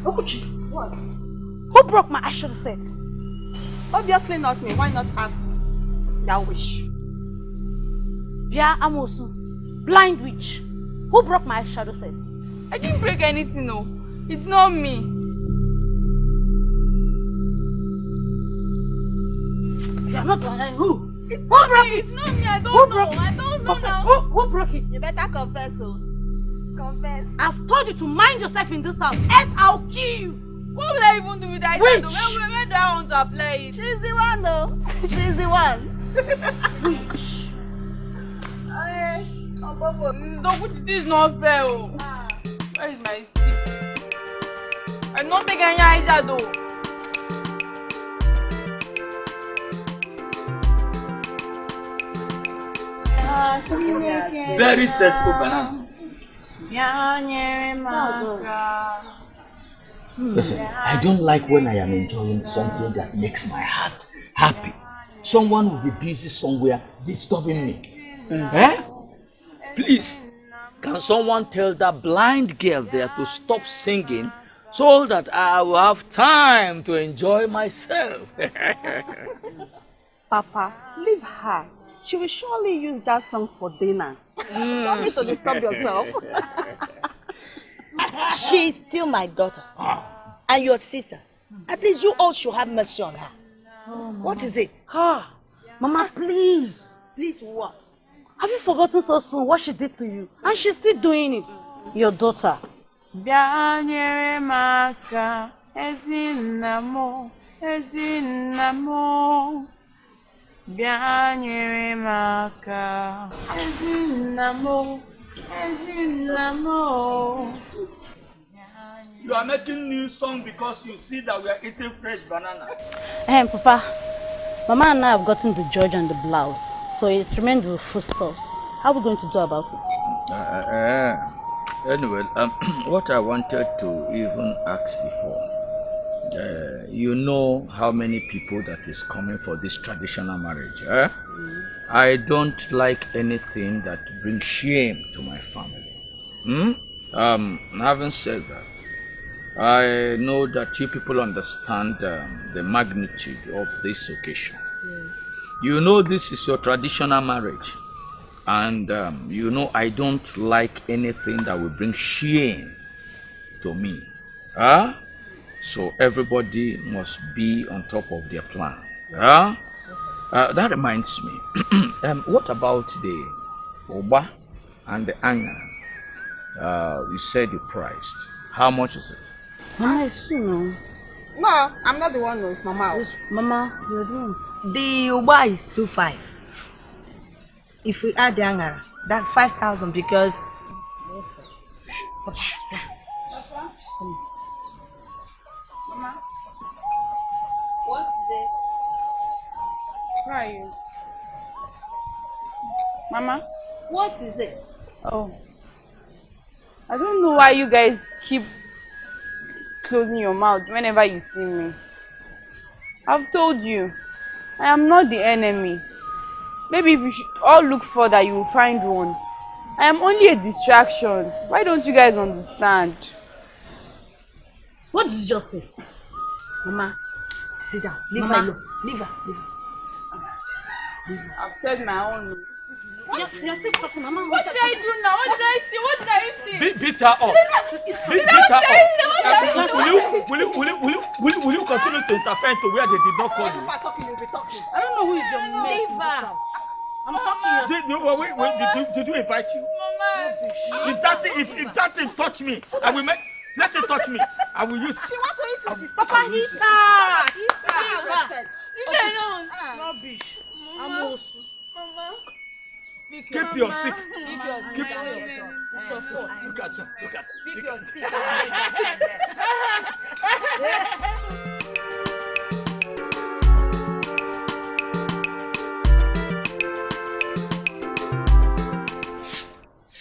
Okuchi, what? Who broke my eyeshadow set? Obviously not me. Why not ask that wish? Yeah, Amosu. Blind witch. Who broke my eyeshadow set? I didn't break anything, no. It's not me. You're not lying. Who? It's not me. It's not me. I don't know. I don't know now. Who broke it? You better confess, oh. Confess. I've told you to mind yourself in this house, else I'll kill you. What will I even do with that? Where do I want to apply it? She's the one, though. She's the one. Witch. This is not fair. Where is my stick? I'm not taking any eyeshadow. Very tasteful banana. Listen, I don't like when I am enjoying something that makes my heart happy. Someone will be busy somewhere disturbing me. Eh? Please, can someone tell that blind girl there to stop singing so that I will have time to enjoy myself? Papa, leave her. She will surely use that song for dinner. Don't need to disturb yourself. She is still my daughter. And your sister. At least you all should have mercy on her. What is it? Mama, please. Please what? Have you forgotten so soon what she did to you? And she's still doing it. Your daughter. You are making new song because you see that we are eating fresh banana. Papa, Mama and I have gotten the judge and the blouse, so it remains the foodstuffs. How are we going to do about it? Anyway, what I wanted to even ask before, you know how many people that is coming for this traditional marriage, eh? I don't like anything that brings shame to my family. Having said that, I know that you people understand the magnitude of this occasion. Yes. You know this is your traditional marriage, and you know I don't like anything that will bring shame to me. So everybody must be on top of their plan. That reminds me, what about the Oba and the Anga? You said you priced. How much is it? Mama, it's you know. No, I'm not the one who is Mama. It's Mama, you're doing. The Uba is 2.5. If we add the Angara, that's 5,000 because. Yes, sir. Mama, what is it? Where are you? Mama? What is it? Oh. I don't know why you guys keep closing your mouth whenever you see me. I've told you, I am not the enemy. Maybe if you should all look further, you will find one. I am only a distraction. Why don't you guys understand? What did you just say? Mama, sit down. Leave her alone. Leave her. I've said my own. You're still talking, Mama. What did I do now? What did I say? What did I say? Beat her up. Beat her up. Will you continue to interfere to where they did not call you? If I'm talking, you'll be talking. I don't know who is your mate. Leave her. I'm talking. Did you invite you? Mama. If that thing touch me, I will make. Let it touch me. I will use. She wants to eat with Papa, hit her. Hit her. Leave me alone. Rubbish. Mama. Mama. Keep your stick. Keep your stick. Look at them. Look at them. Keep your stick.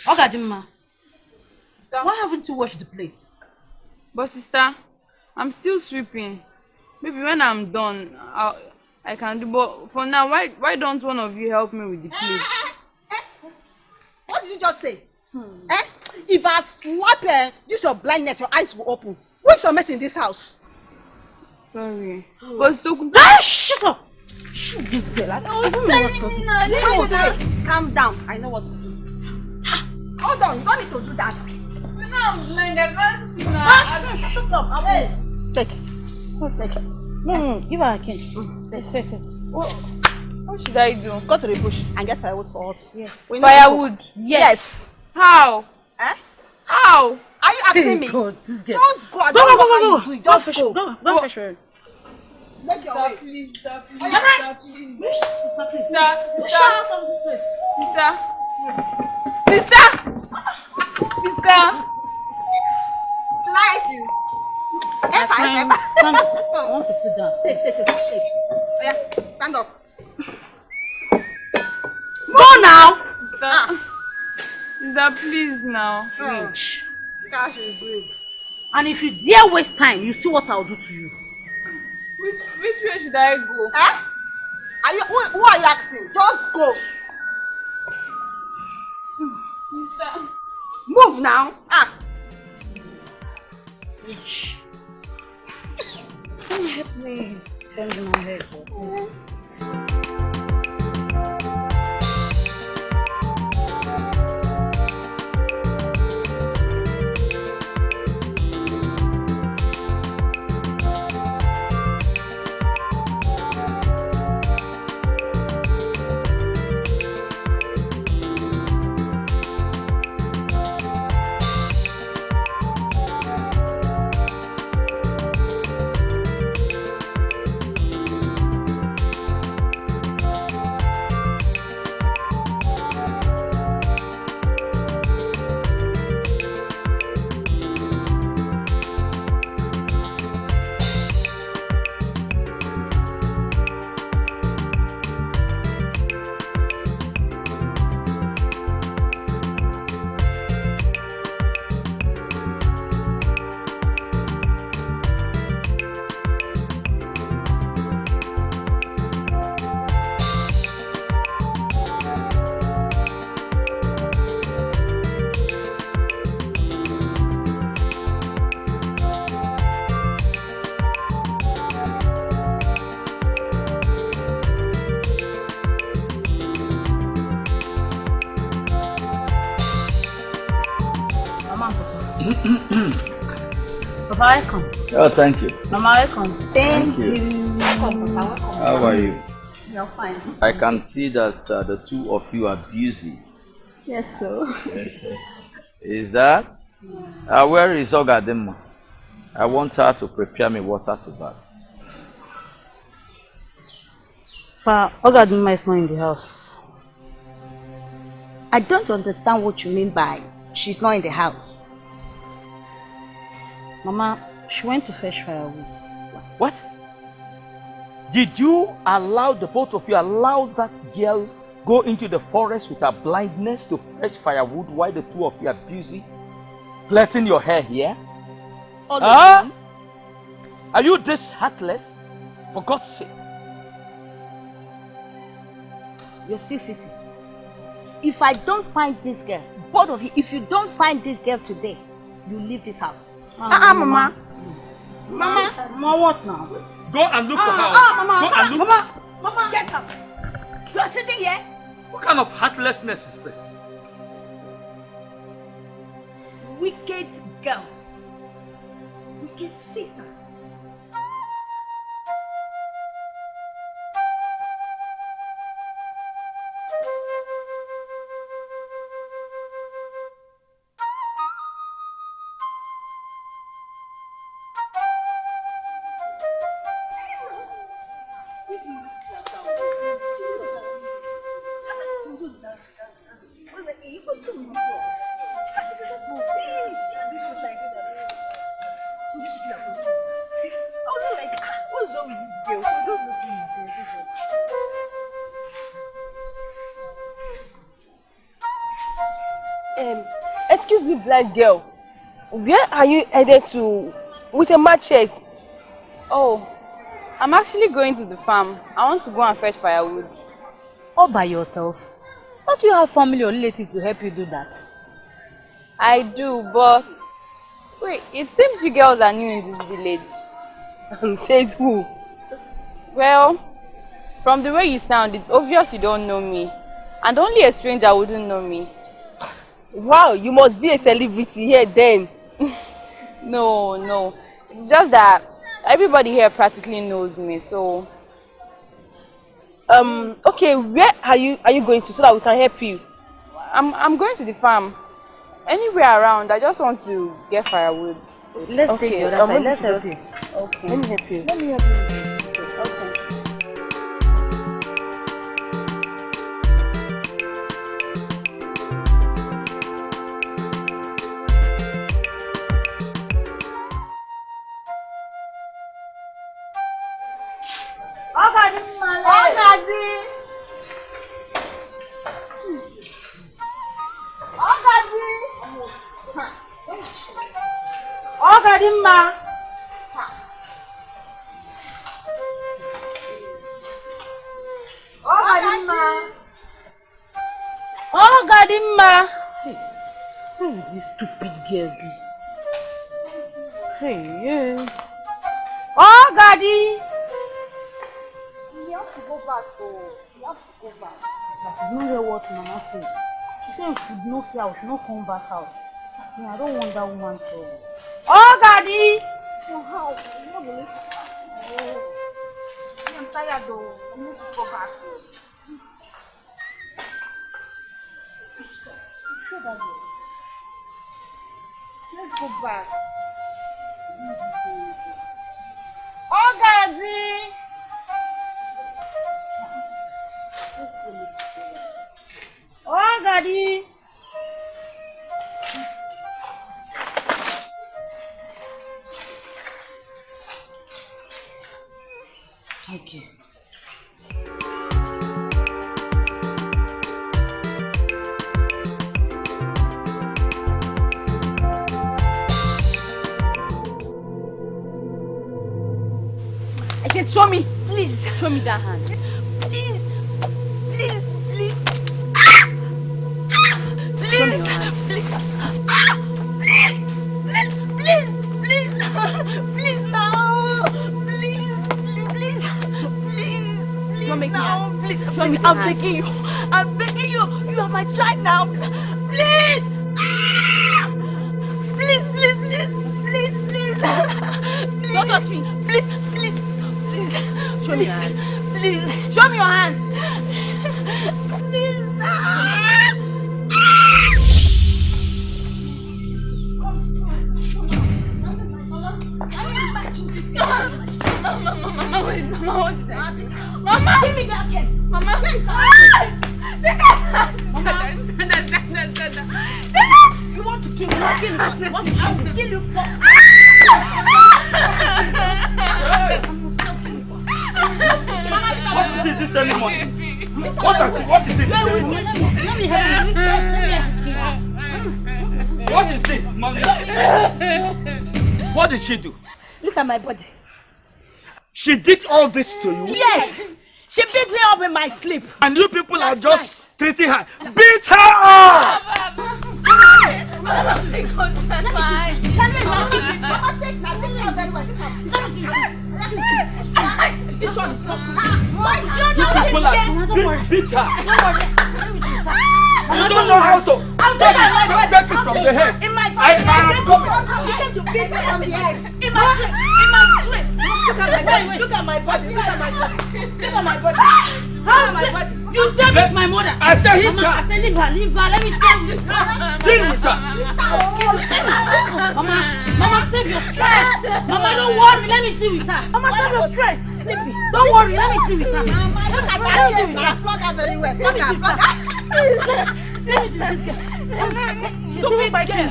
Ogadimma, why haven't you washed the plate? But sister, I'm still sweeping. Maybe when I'm done, I can do. But for now, why don't one of you help me with the plate? What did you just say? If I slap this your blindness, your eyes will open. Who's your mate in this house? Sorry. But so Shut up! Shoot this girl. I don't know what to do. Calm down. I know what to do. Hold on. You don't need to do that. now I'm blind. I can't see now. Shut up. Hey. Take. Take it. No, give her a kiss. Take it. What should I do? Go to the bush and get firewood for us. Yes. Firewood? Yes. How? Eh? How? Are you asking me? God, this girl. Just go. I don't know how you do it. Just go. Don't fetch her. Make your way. Please, sister, please, Alright. please. Sister. Should I help you? I want to sit down. Take. Oh, yeah. Stand up. Go now! Sister, please now. French. Gosh, it's good. And if you dare waste time, you see what I'll do to you. Which way should I go? Eh? Who are you asking? Just go. Sister. Move now. French. Come help me. Bend my head. Papa, welcome. Oh, thank you. Mama, welcome. Thank you. Welcome, Papa. Welcome. How are you? You're fine. I can see that the two of you are busy. Yes, sir. Is that? Where is Ogadema? I want her to prepare me water to bath. Pa, Ogadima is not in the house. I don't understand what you mean by she's not in the house. Mama, she went to fetch firewood. What? Did you allow, the both of you allow that girl go into the forest with her blindness to fetch firewood while the two of you are busy plaiting your hair here? Huh? Are you this heartless? For God's sake. You're still sitting. If I don't find this girl, both of you, if you don't find this girl today, you leave this house. Mama. Mama, what now? Go and look for her. Mama. Go and look. Mama, get up. You're sitting here? What kind of heartlessness is this? Wicked girls. Wicked sisters. Excuse me, blind girl. Where are you headed to with a machete? Oh, I'm actually going to the farm. I want to go and fetch firewood. All by yourself? Don't you have family or relatives to help you do that? I do, but wait, it seems you girls are new in this village. Says who? Well, from the way you sound, it's obvious you don't know me. And only a stranger wouldn't know me. Wow, you must be a celebrity here then. No. It's just that everybody here practically knows me, so... Okay, where are you going to so that we can help you? I'm going to the farm. Anywhere around, I just want to get firewood. Let's take the other side. Let's help you. Okay. Let me help you. Let me help you. Okay. Ogadimma. Hey, who is this stupid girl be? Hey, yeah. Ogadi. You have to go back, You have to go back. You know what Mama said? She said we should not say I should not come back out. Yeah, I don't want that woman trouble. Ogadi. So how? You not believe? I'm tired though. I need to go back. Let's go back. Ogadi. Ogadi. Okay. I said, show me. Please. Show me that hand. Please. Show me your hand. Please now. Please Don't make me now. hand. Please, Show me I'm your hand. begging you. I'm begging you. You are my child now. Please. Please. Don't touch me. Please. Show me your hand. Please. Show me your hand. Please. Mama, give me that pen. Mama, you want to kill me? I will kill you first. What is it this early morning? What is it? Let me help you. What is it, mommy? What did she do? Look at my body. She did all this to you? Yes. She beat me up in my sleep. And you people are just treating her. Beat her up! Can you imagine this? Mama, take now. This is very well. This This one is not food. my You Jonah people is are beat her. You don't know how to take it from the head. In my I am coming. She came to beat me from the head. In my dream. Look at my body. Look at my body. Look at my body. Look at my body. How my body? You said with my mother. I said hit Mama, I her. said leave her. Let me tell you. Deal with her. Mama, save your stress. Mama, don't worry. Let me deal with her. Mama, save your stress. Don't worry. Let me deal with her. Look at that case now. Flog her very well. Flog her. Flog her. Let me deal with this girl.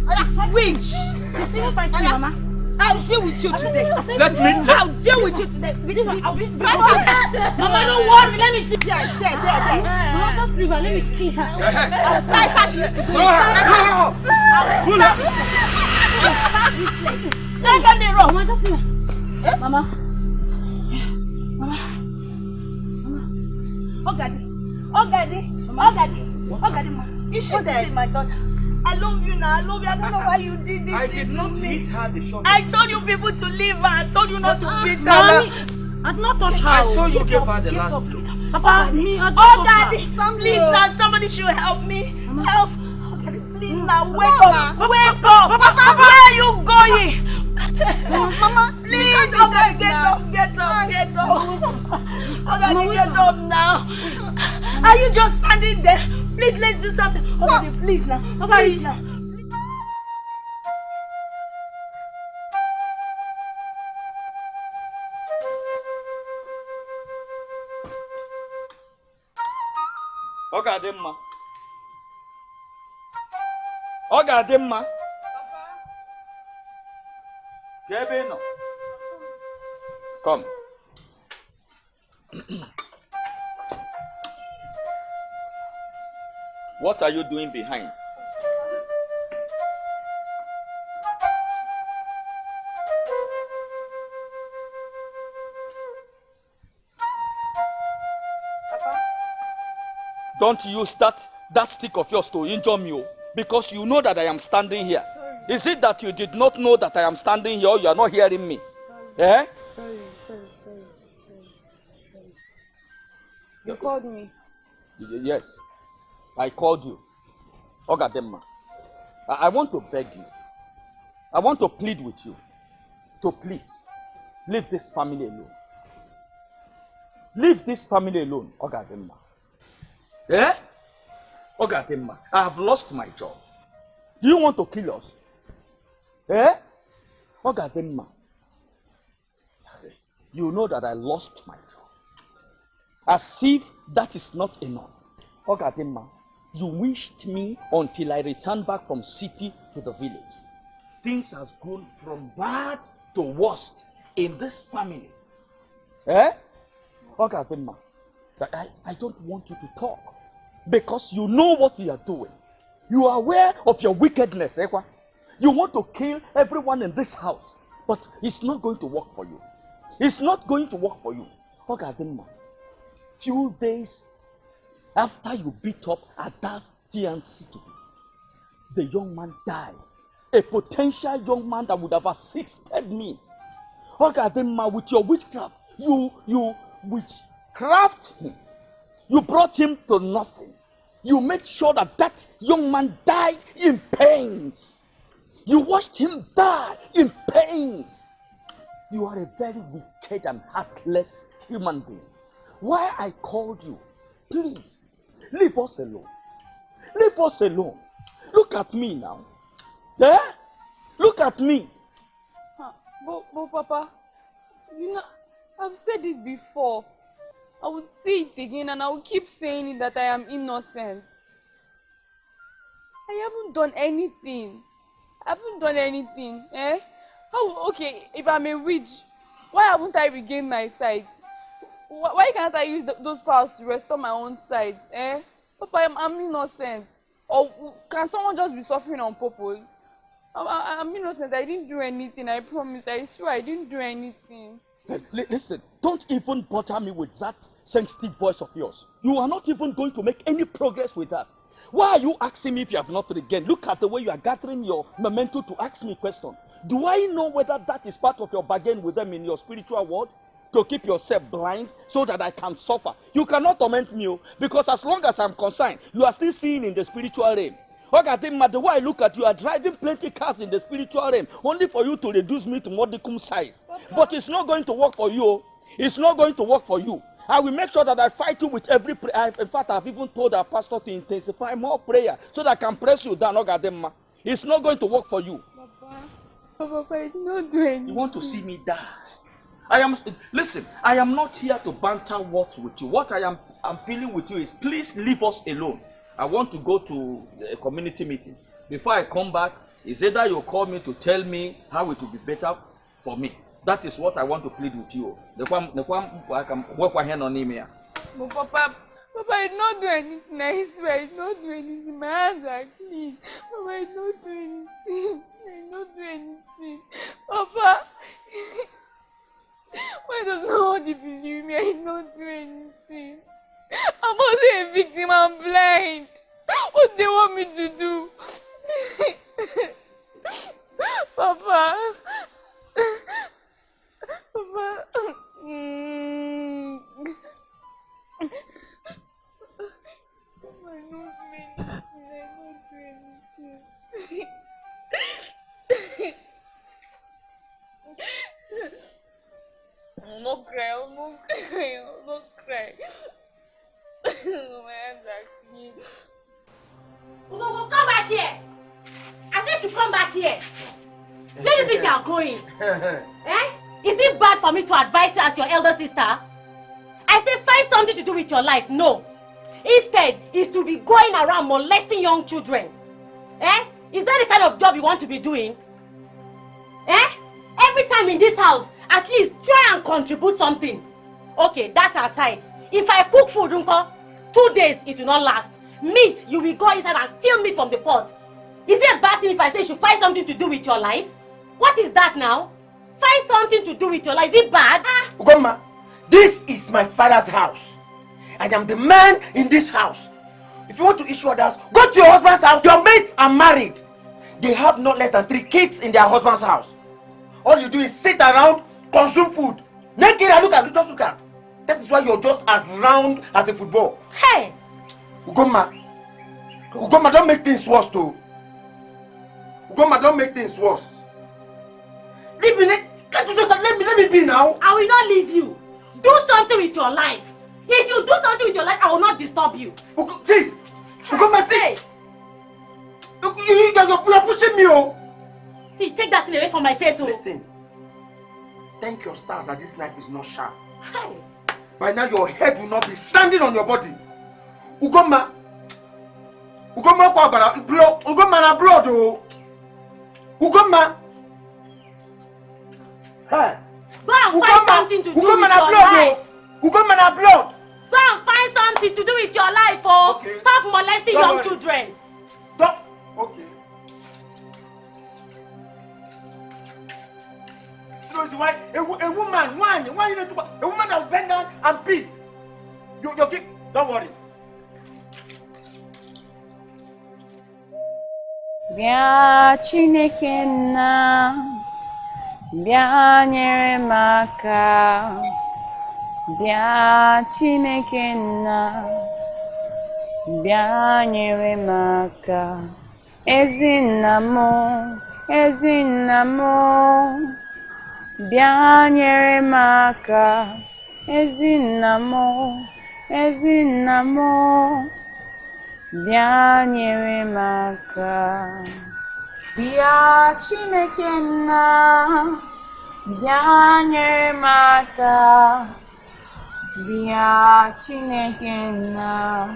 Stupid girl. Winch. Stupid fight me, Mama. I'll deal with you today. I'll deal with you today. I'll be Press her. Mama, don't worry. Let me deal. Yes, there. Mama, just leave her. Let me kill her. That's how she used to do Throw her. it. Throw her. Pull her. Don't get me wrong. Mama, just leave her. Mama. Ogadi, ma. Is she dead? My daughter. I love you now. I love you. I don't know why you did this. I did not hit her the shot. I told you people to leave her. I told you not to beat her. Mommy, I did not touch her. I saw you give her the last blow. Papa, me, I did Oh, not touch Daddy, her. please now. Somebody should help me. Help. Oh, Daddy, please now. Wake up. Wake up. Papa, where are you going? Mama, please. Oh, God, get up. Get up. Get up. Oh, God, get up now. Are you just standing there? Please, let's do something. Oh, Daddy, please now. Please now. Ọ ga-adị mma. Ọ ga-adị mma. Ka ebe ị nọ. Come. What are you doing behind? Don't use that stick of yours to injure me, because you know that I am standing here. Is it that you did not know that I am standing here or you are not hearing me? Eh? Sorry. You called me. Yes, I called you. Ogademma, I want to beg you. I want to plead with you to please leave this family alone. Leave this family alone, Ogademma. Eh? Ogademma, I have lost my job. Do you want to kill us? Eh? Ogademma, you know that I lost my job. As if that is not enough. Ogademma, you wished me until I returned back from city to the village. Things has gone from bad to worst in this family. Eh? Ogademma, I don't want you to talk. Because you know what you are doing. You are aware of your wickedness, Ekwa. You want to kill everyone in this house. But it's not going to work for you. It's not going to work for you. Ogademma, few days after you beat up Ada's fiancé to be, the young man died. A potential young man that would have assisted me. Ogademma, with your witchcraft, you witchcraft him. You brought him to nothing. You made sure that that young man died in pains. You watched him die in pains. You are a very wicked and heartless human being. Why I called you? Please, leave us alone. Leave us alone. Look at me now. Yeah? Look at me. But Papa, you know, I've said it before. I would say it again and I will keep saying it that I am innocent. I haven't done anything. Eh? How, okay, if I'm a witch, why haven't I regained my sight? Why can't I use those powers to restore my own sight? Eh? Papa, I'm innocent. Or can someone just be suffering on purpose? I'm innocent. I didn't do anything. I promise. I swear I didn't do anything. Listen, don't even bother me with that sensitive voice of yours. You are not even going to make any progress with that. Why are you asking me if you have not regained? Look at the way you are gathering your memento to ask me a question. Do I know whether that is part of your bargain with them in your spiritual world? To keep yourself blind so that I can suffer. You cannot torment me, because as long as I'm concerned, you are still seeing in the spiritual realm. Ogademma, the way I look at you, are driving plenty cars in the spiritual realm, only for you to reduce me to modicum size. But it's not going to work for you. It's not going to work for you. I will make sure that I fight you with every prayer. In fact, I've even told our pastor to intensify more prayer so that I can press you down, Ogademma. It's not going to work for you. Papa, I did not do anything. You want to see me die? Listen, I am not here to banter words with you. What I'm feeling with you is, please leave us alone. I want to go to a community meeting. Before I come back, it's either you call me to tell me how it will be better for me. That is what I want to plead with you. I can work my hand on him here. But Papa, I did not do anything. I swear, I did not do anything. My hands are clean. Papa, I did not do anything. I did not do anything. Papa, why does nobody believe me? I did not do anything. I'm also a victim. I'm blind. What do they want me to do? not cry. I will not cry. I will not cry. My hands are clean. Come back here. I said you should come back here. Where do you think you are going? Eh? Is it bad for me to advise you as your elder sister? I said find something to do with your life. No. Instead, is to be going around molesting young children. Eh? Is that the kind of job you want to be doing? Eh? Every time in this house, at least try and contribute something. Okay, that aside. If I cook food, 2 days, it will not last. Meat, you will go inside and steal meat from the pot. Is it a bad thing if I say you should find something to do with your life? What is that now? Find something to do with your life. Is it bad? Ugoma, this is my father's house. I am the man in this house. If you want to issue orders, go to your husband's house. Your mates are married. They have not less than 3 kids in their husband's house. All you do is sit around, consume food. Naked and just look at. That is why you're just as round as a football. Hey! Ugoma, don't make things worse too. Ugoma, don't make things worse. Leave me, can't you just let me be now? I will not leave you. Do something with your life. If you do something with your life, I will not disturb you. See, Ugoma, see. You're pushing me, oh. See, take that thing away from my face, oh. Listen, thank your stars that this knife is not sharp. Hey. By now your head will not be standing on your body. Ugoma na blood, oh. Ugoma. Hey. Go and find something to do with your life. Ugoma na blood. Go and find something to do with your life, oh. Okay. Stop molesting young children. Stop. Okay. So it's why a woman, why you need to, a woman that will bend down and beat. You keep, don't worry. Bịa Chineke nna, bịa nyere m aka. Bịa Chineke nna, bịa nyere m aka. Ezi nna m, bịa nyere m aka. Ezi nna m, bịa nyere m aka. Bịa Chineke nna, bịa nyere m aka. Bịa Chineke nna,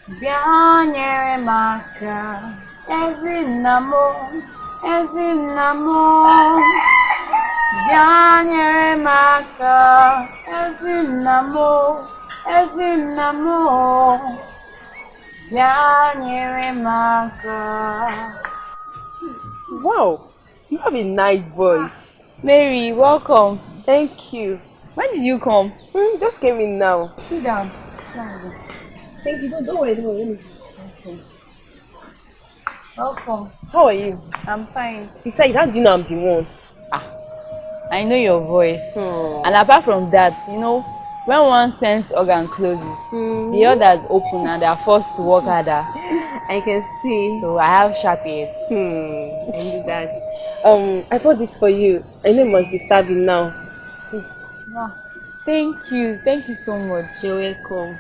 bịa nyere m aka. Ezi nna m, bịa nyere m aka. Ezi nna m, bịa nyere m aka. Wow, you have a nice voice. Mary, welcome. Thank you. When did you come? Just came in now. Sit down. Thank you. Don't worry. Let me. Okay. Welcome. How are you? I'm fine. Besides, how do you know I'm the one? I know your voice. And apart from that, you know, when one sense organ closes, the others open and they are forced to work harder. I can see. So I have sharp ears. I knew that. I bought this for you. I know it must be starving now. Wow. Thank you so much. You're welcome.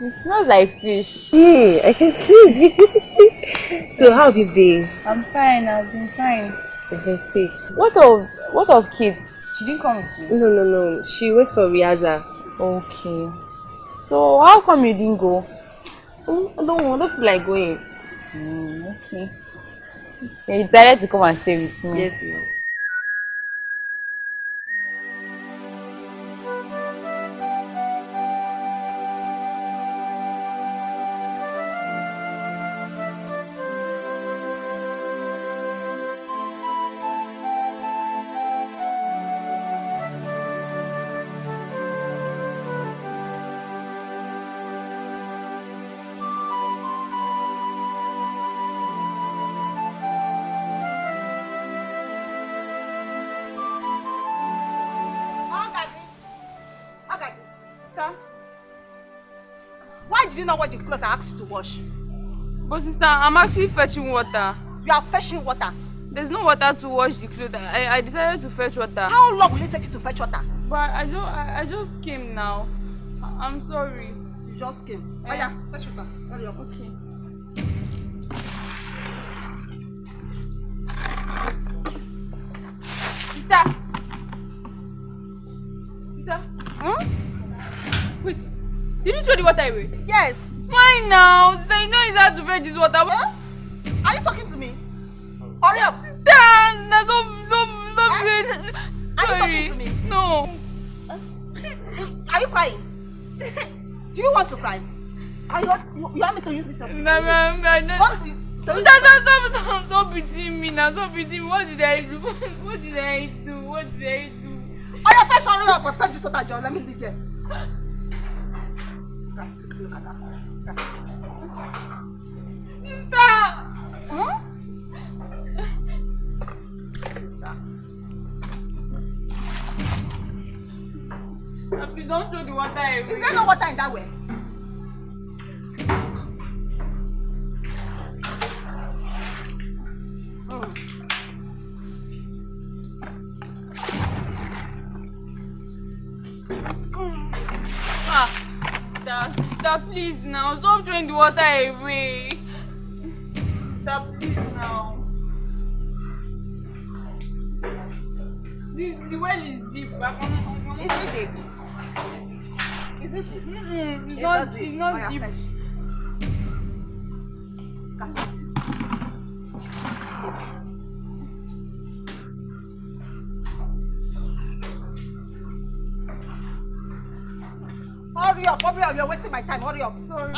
It smells like fish. I can see. So how have you been? I'm fine. I've been fine. I can see. What of kids? She didn't come with you? No. She waits for rehearsal. Okay. So how come you didn't go? I don't feel like going. Okay. You decided to come and stay with me. Yes, ma'am. Why did you not wash the clothes I asked you to wash? But sister, I'm actually fetching water. You are fetching water. There's no water to wash the clothes. I decided to fetch water. How long will it take you to fetch water? But I just came now. I'm sorry. You just came. Oh yeah, fetch water. Hurry up. Okay. Sister. Sister. Hmm? Wait. Did you throw the water away? Yes. Why now? Sister, you know it's hard to fetch this water. Yeah? Are you talking to me? Hurry up. Sister, stop. Are you talking to me? No. Are you crying? Do you want to cry? You want me to use this as Stop beating me now. Stop beating me. What did I do? What did I do? Oh yeah, first hurry up and fetch this water, John. Let me leave here. Look at that. Sister! Hmm? Please don't throw the water away. Is there no water in that way? Sister, please now. Stop throwing the water away. Sister, please now. The well is deep. Is it deep? Is it deep? It's not deep. Hurry up, you're wasting my time. Hurry up. Sorry.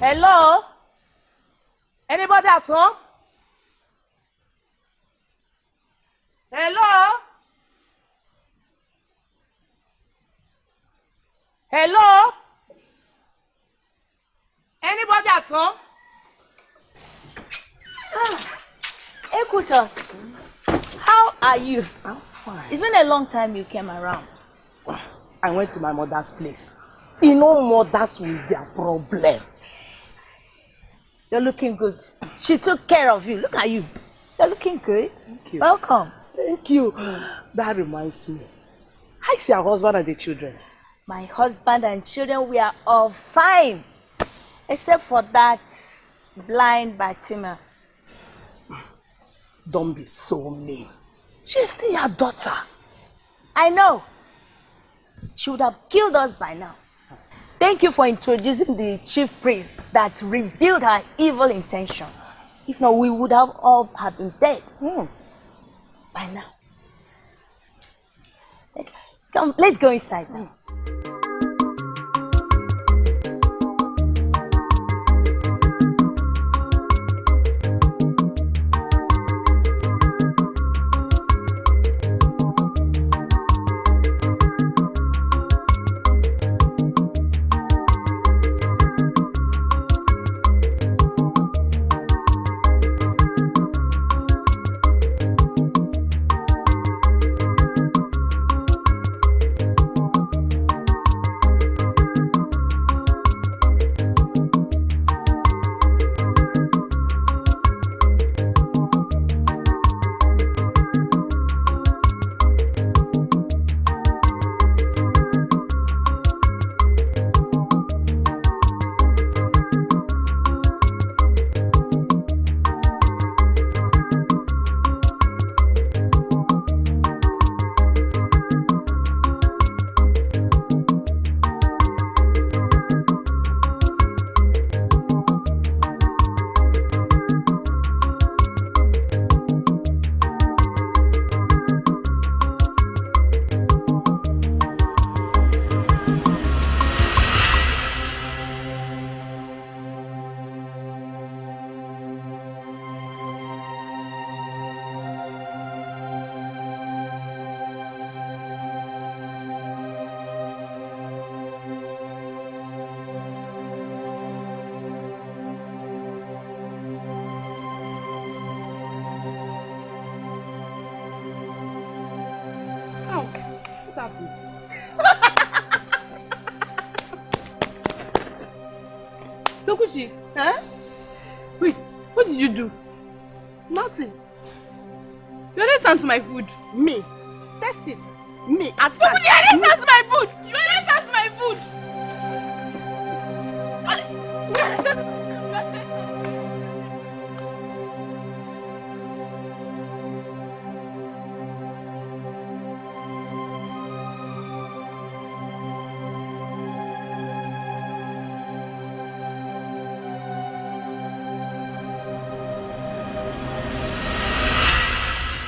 Hello? Anybody at home? Hello? Hello? Anybody at home? Equator, how are you? I'm fine. It's been a long time you came around. I went to my mother's place. You know, mothers with their problem. You're looking good. She took care of you. Look at you. You're looking good. Thank you. Welcome. Thank you. That reminds me. How's your husband and the children? My husband and children, we are all fine. Except for that blind Bartimaeus. Don't be so mean. She's still your daughter. I know. She would have killed us by now. Thank you for introducing the chief priest that revealed her evil intention. If not, we would have all have been dead. By now. Come, let's go inside now. Dokuchi. Huh? Wait, what did you do? Nothing. You added sand to my food. Me. Test it. Me. Add sand. Dokuchi, you added sand to my food. You added sand to my food.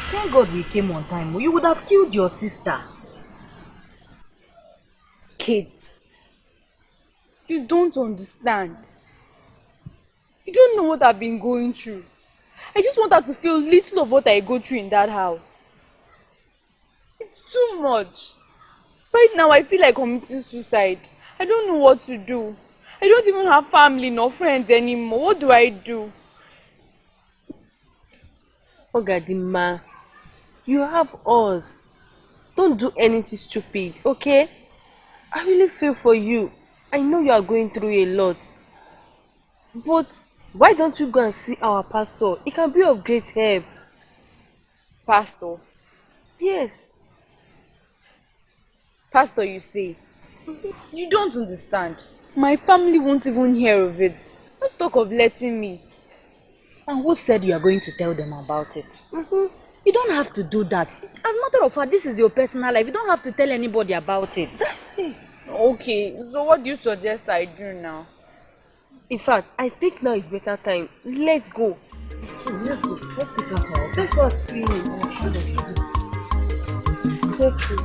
Thank God we came on time. You would have killed your sister. Kate, you don't understand. You don't know what I've been going through. I just want her to feel little of what I go through in that house. It's too much. Right now, I feel like committing suicide. I don't know what to do. I don't even have family nor friends anymore. What do I do? Ogadima, you have us. Don't do anything stupid, okay? I really feel for you. I know you are going through a lot. But why don't you go and see our pastor? It can be of great help. Pastor? Yes. Pastor, you say? You don't understand. My family won't even hear of it. Let's talk of letting me. And who said you are going to tell them about it? You don't have to do that. As a matter of fact, this is your personal life. You don't have to tell anybody about it. That's it. Okay, so what do you suggest I do now? In fact, I think now is better time. Let's go. Let's go. Let's take her out. Let's go see me. Thank you.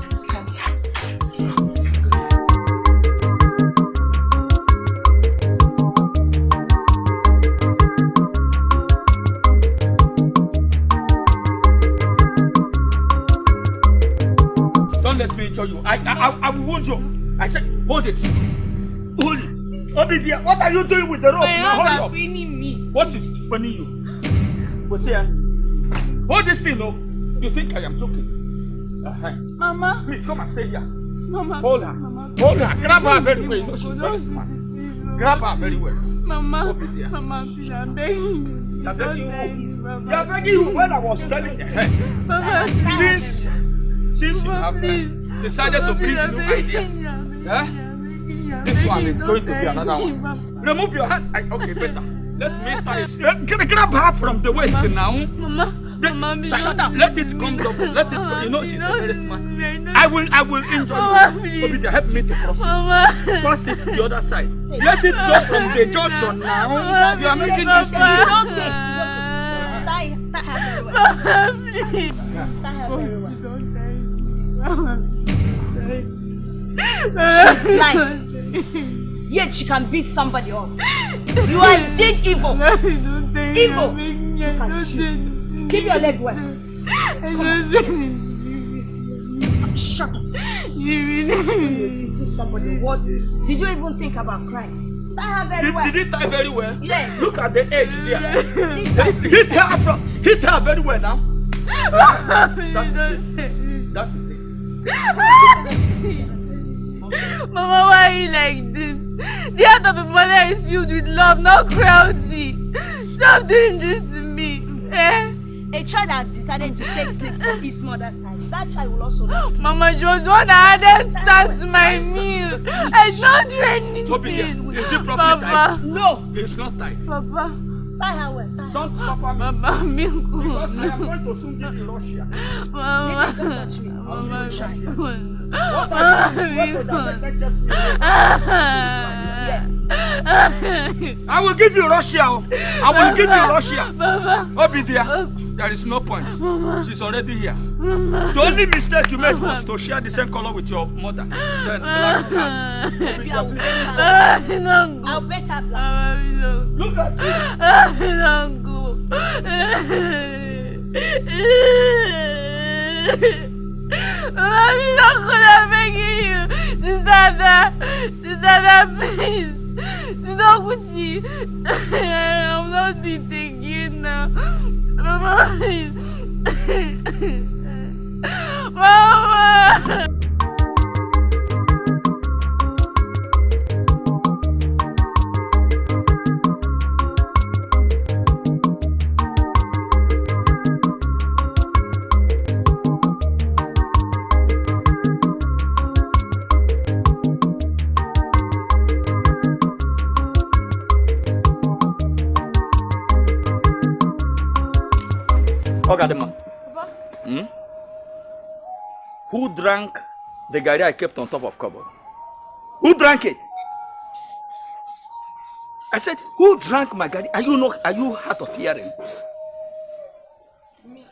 Don't let me injure you. I will wound you. I said, hold it. Hold it. Obidia, what are you doing with the rope? My Now, hands hold are up. pinning me. What is pinning you? But here, hold this thing, oh. You think I am joking? Mama. Please come and stay here. Mama. Hold her. Mama. Hold her. Grab her very well. You know she's very smart. Grab her very well. Mama. Obidia. Mama, please, I'm begging you. You are begging who? Mama. You are begging who when I was telling you. Mama. Since you have decided to bring new idea, this one is going to be another one. Remove your hand. Okay, better. Let me tie it. Grab her from the waist now. Mama. Mama, Shut up. Let it come double. Let it go. You know she's very smart. I will injure you. Obidia, help me to cross it. Cross it to the other side. Let it go from the junction now. You are making this thing. It's okay. Tie her very well. Please. Tie her very well. She's blind. Yet she can beat somebody up. You are indeed evil. Evil. Keep your leg well. Shut up. Somebody, what? Did you even think about crying? Tie her very well. Did it tie very well? Yes. Look at the edge there. Hit her very well now. That is it. Mama, why are you like this? The heart of a mother is filled with love, not cruelty. Stop doing this to me. A child has decided to take sleep from his mother's side. That child will also not sleep. Mama, she was one that added sand to my meal. I don't do anything. Obidia, is it properly Papa. tied? No. It's not tied. Papa. Tie her well. Tie her. Don't papa me. Mama, milk. Because I am going to soon be in Russia. Mama. Don't touch me. Mama. What are you doing? I will give you Russia. I will give you Russia. Obidia, there is no point. She's already here. The only mistake you made was to share the same color with your mother. Then black cat. Maybe I will bet her. I'll bet her black. Look at you. I'm not gonna beg you. Sister, please. Sister Gucci. I'm not being taken now. Mama, please. Mama. Ogadema. Hmm? Who drank the garri I kept on top of cupboard? Who drank it? I said, who drank my garri? Are you hard of hearing?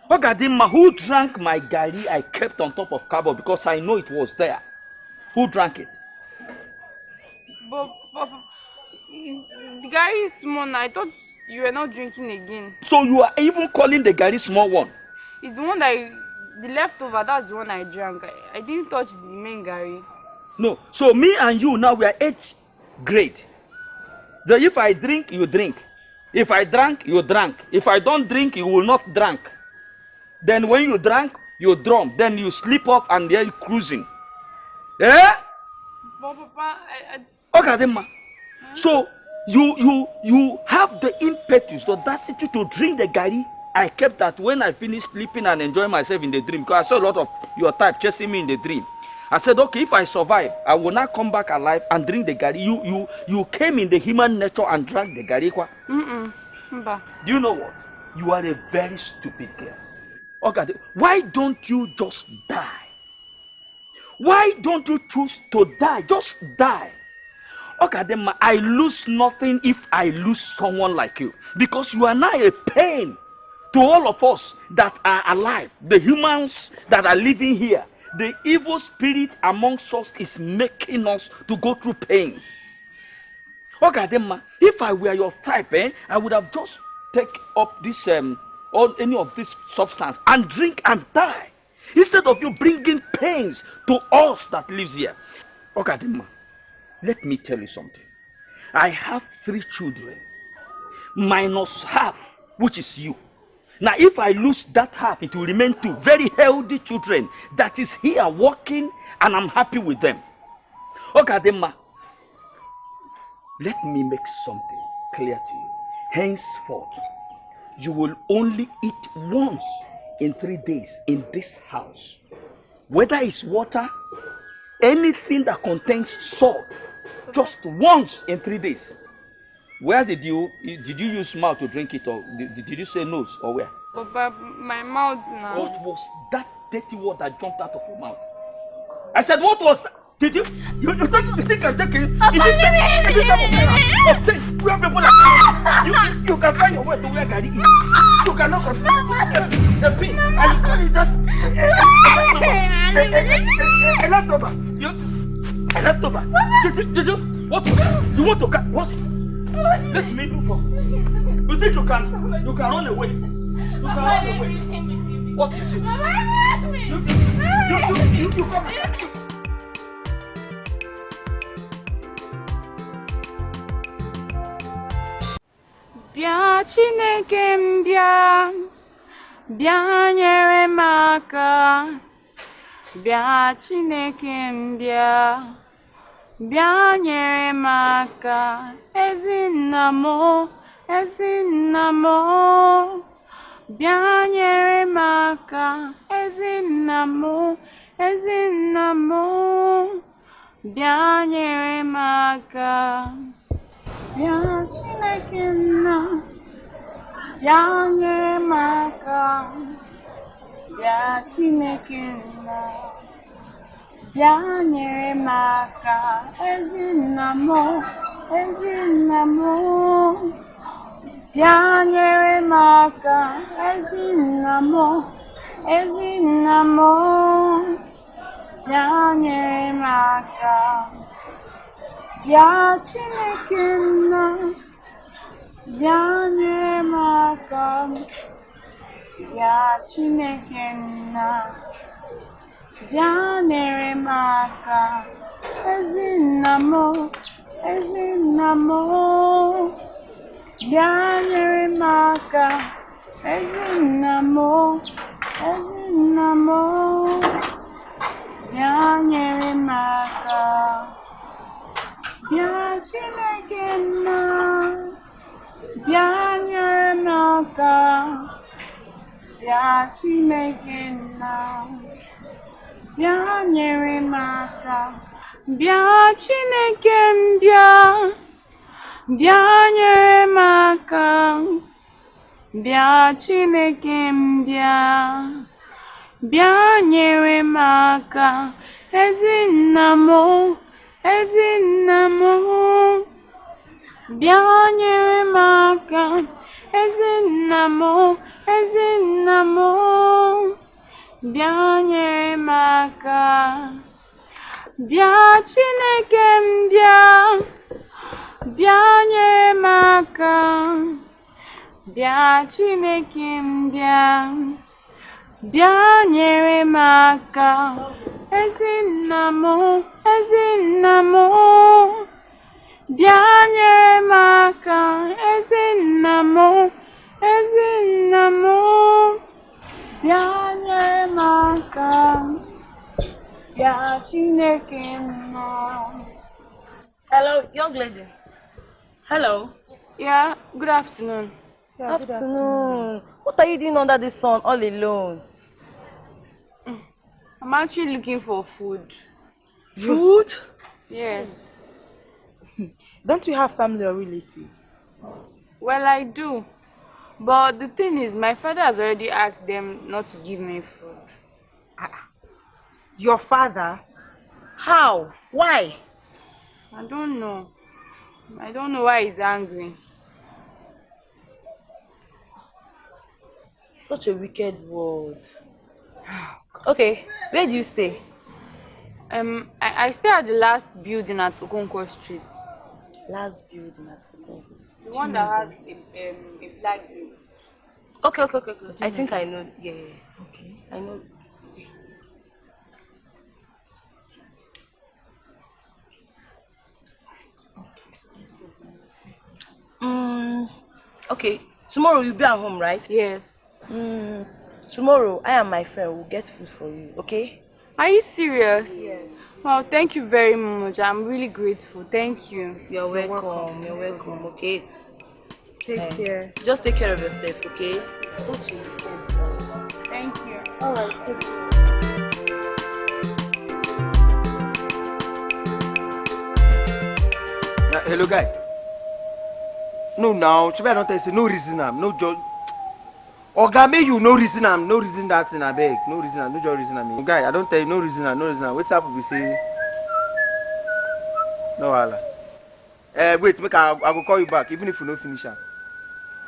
Ogadema, who drank my garri I kept on top of cupboard because I know it was there? Who drank it? But the garri is small now. I thought you were not drinking again. So you are even calling the garri small one? It's the one that the leftover, that's the one I drank. I didn't touch the main garri. No. So me and you now we are 8th grade. So if I drink, you drink. If I drank, you drank. If I don't drink, you will not drink. Then when you drank, you drunk. Then you sleep off and then cruising. Eh? But Papa, Okay, then, ma. So you have the impetus, the audacity to drink the garri. I kept that when I finished sleeping and enjoying myself in the dream, because I saw a lot of your type chasing me in the dream. I said, okay, if I survive, I will not come back alive and drink the garri. You came in the human nature and drank the garri. Do you know what? You are a very stupid girl. Okay, why don't you just die? Why don't you choose to die? Just die. Okay, then I lose nothing if I lose someone like you. Because you are now a pain to all of us that are alive. The humans that are living here. The evil spirit amongst us is making us to go through pains. Okay, then if I were your type, I would have just take up this or any of this substance and drink and die. Instead of you bringing pains to us that lives here. Okay, then let me tell you something. I have 3 children, minus half, which is you. Now, if I lose that half, it will remain 2 very healthy children that is here working, and I'm happy with them. Okay, then let me make something clear to you. Henceforth, you will only eat once in 3 days in this house. Whether it's water, anything that contains salt, just once in 3 days. Where did you use mouth to drink it, or did you say nose, or where? Papa, my mouth now. What was that dirty word that jumped out of your mouth? I said, what was that? Did you think I'm taking in this type of things? We have people like you can find your way to where garri is. You cannot control the pin, and you can't just a leftover. A leftover. Did you? What was it? You want to cut what? Let me do for. You think you can run away? You can run away. What is it? You come here. Bịa Chineke m bịa, bịa nyere m aka. Bịa Chineke m bịa, bịa nyere m aka. Ezinna m, ezinna m, bịa nyere m aka. Ezinna m, ezinna m, bịa nyere m aka. Bịa Chineke nna, bịa nyere m aka. Bịa Chineke nna, bịa nyere m aka. Ezinna m, ezinna m, bịa nyere m aka. Ezinna m, ezinna m, bịa nyere m aka. Bịa Chineke nna, bịa nyere m aka. Bịa Chineke nna, bịa nyere m aka. Ezinna m, ezinna m, bịa nyere m aka. Ezinna m, ezinna m, bịa nyere m aka. Bịa Chineke nna, bịa nyere m aka. Bịa Chineke nna, bịa nyere m aka. Bịa Chineke m bịa, bịa nyere m aka. bịa Chineke m bịa, bịa nyere m aka, ezi nna m, ezi nna m, bịa nyere m aka, ezi nna m, ezi nna m, bịa nyere m aka, bịa Chineke m bịa, bịa nyere m aka, bịa Chineke m bịa, bịa nyere m aka, ezi nna m, ezi nna m, bịa nyere m aka, ezi nna m, ezi nna m, bịa nyere m aka, bịa Chineke m. Hello, young lady. Hello. Yeah, good afternoon. Yeah, afternoon. What are you doing under the sun all alone? I'm actually looking for food. Food? Yes. Don't you have family or relatives? Well, I do. But the thing is, my father has already asked them not to give me food. Your father? How? Why? I don't know. I don't know why he's angry. Such a wicked world. Okay, where do you stay? I stay at the last building at Okonkwo Street. Last building at Okonkwo Street. The one that has a black gate. Okay. I think I know. Yeah. Okay. I know. Okay. Tomorrow you'll be at home, right? Yes. Tomorrow, I and my friend will get food for you, okay? Are you serious? Yes. Well, thank you very much. I'm really grateful. Thank you. You're welcome. You're welcome, okay? Take care. Just take care of yourself, okay? Thank you. Alright, take care. Hello, guy. No, now. She better not say no reason. I'm no judge. Oga, may you no reason. I'm no reason that thing. I beg. No reason. No just reason. I mean, guy, I don't tell you no reason. No reason. What's up? We say no, Allah. Wait. Make I will call you back even if you no finish am.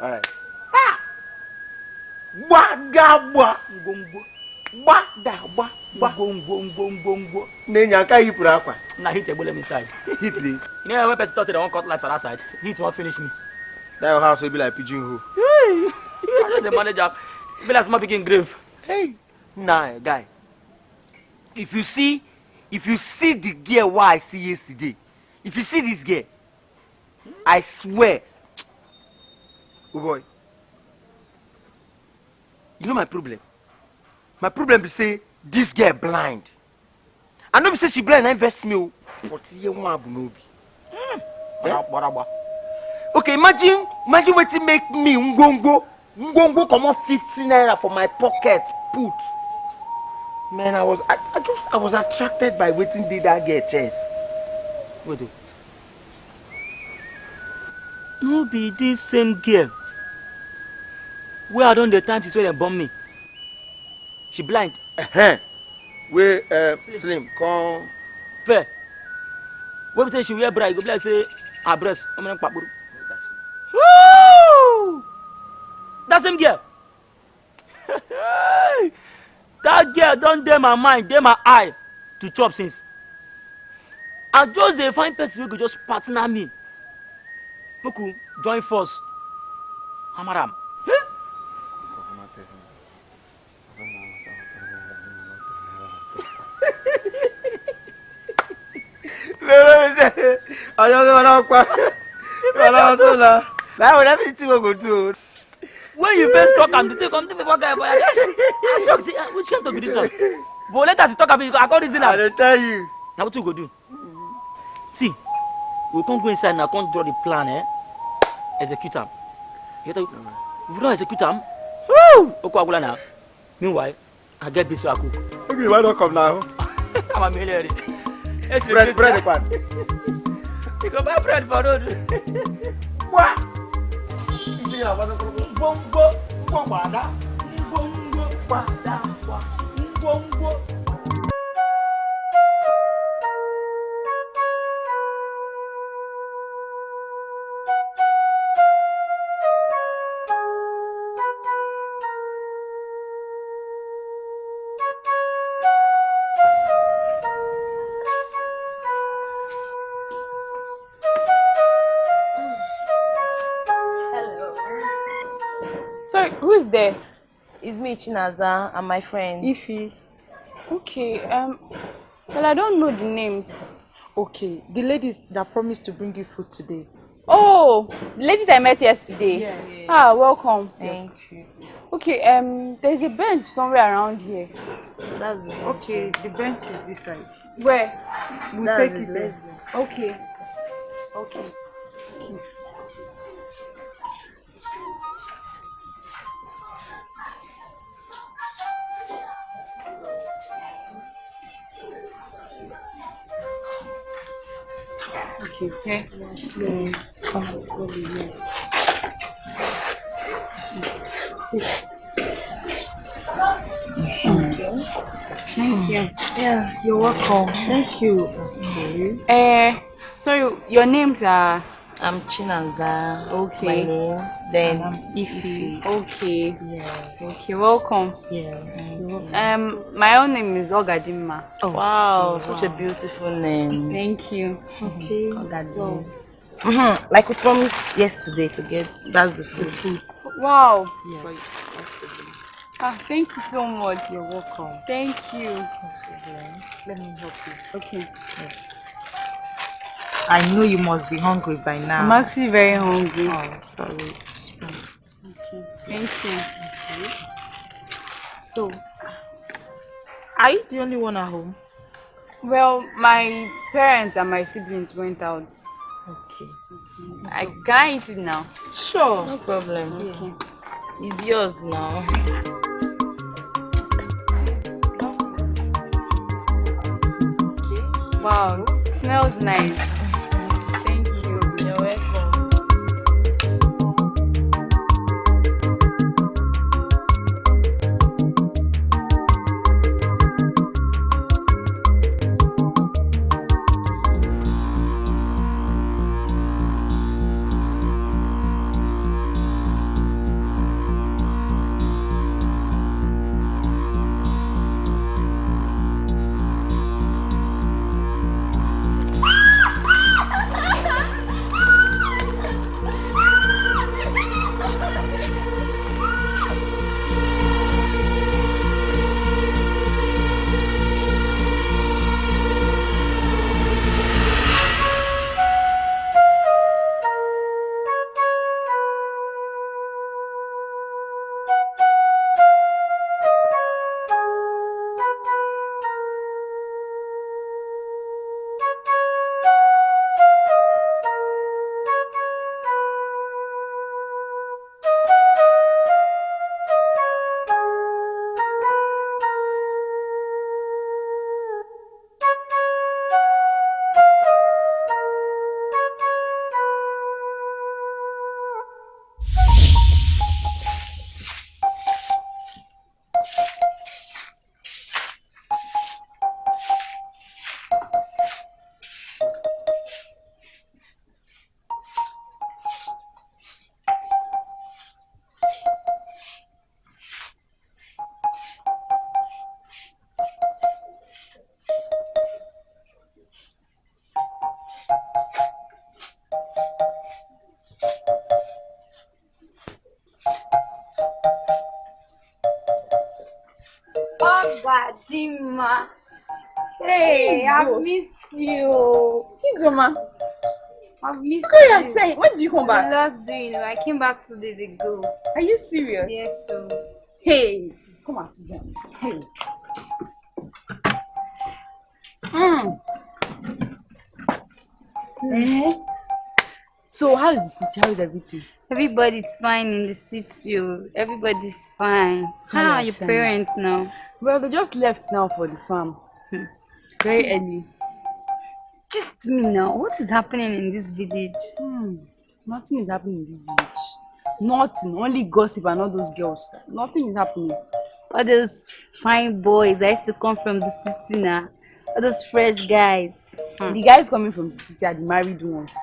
All right. Ah. Bagabwa. Ngongwo. Bagabwa. Ngongwo. Nenyanka hipura akwa. Na hit a bullet inside. Hit the. You know when person thought they won't cut lights for that side. Hit won't finish me. That your house will be like pigeon hole. I just the manager. Be like small begin grave. Hey, nah, guy. If you see the girl what I see yesterday, if you see this girl, I swear, oh boy. You know my problem? My problem is say this girl blind. I know say she blind. I invest me, but you want to know. Okay, imagine what make me ngongo come on 15 naira for my pocket put. Man, I was attracted by waiting did that girl chest. What do? No be this same girl. Where I don't the time she's where they bomb me. She blind. Where slim come. Fair. What we say she wear bra, you go be like say her breast. I'm gonna pop. Woo! That same girl. That girl don't dare my mind, dare my eye to chop since. I just a fine person who could just partner me. We could join force. Hamaram. I don't know. Now everything will go do. When you first talk and you come to me for guy, boy, I shock. See, which kind of be this one? But later you talk about you, I got this in. I tell you. Now what you go do? See, we can't go inside now. Can't draw the plan, execute them. You know, if you don't execute them, woo! Okay, I go now. Meanwhile, I get busy. I cook. Okay, why not come now? I'm a millionaire. Bread, pan. You go buy bread for road. What? Sorry, who is there? It's me, Chinaza, and my friend. Ify. Okay, well, I don't know the names. Okay, the ladies that promised to bring you food today. Oh, the ladies I met yesterday. Yeah. Ah, welcome. Thank you. Okay, there's a bench somewhere around here. That's the bench. Okay, the bench is this side. Where? We'll That's take the it there. Okay. Okay. Okay. Slowly. Come slowly here. Sit. Thank you. Yeah, you're welcome. Thank you. Sorry, your names are... I'm Chinaza. Okay. My name. Then Ify. Okay. Yeah. Okay, welcome. Yeah. My own name is Ogadimma. oh wow, such a beautiful name. Thank you. Okay. So, like we promised yesterday to get, that's the food. Wow. Yes. Ah, thank you so much. You're welcome. Thank you. Let me help you. Okay. I know you must be hungry by now. I'm actually very hungry. Oh, sorry. Spoon. Okay. Thank you. So, are you the only one at home? Well, my parents and my siblings went out. Okay. I can't eat it now. Sure. No problem. Okay. It's yours now. Wow, it smells nice. Thank you. You're welcome. Ogadimma. Hey, I've missed you. Kijoma, I've missed what are you you. saying? When did you come A back? lot doing. I came back 2 days ago. Are you serious? Yes, so. Hey, come on, sit down. Hey. So how is the city? How is everything? Everybody's fine in the city. Everybody's fine. How are your Shana. parents now? Well, they just left now for the farm. Very early. Just me now. What is happening in this village? Nothing is happening in this village. Nothing, only gossip and all those girls. Nothing is happening. All those fine boys that used to come from the city now. All those fresh guys. The guys coming from the city are the married ones.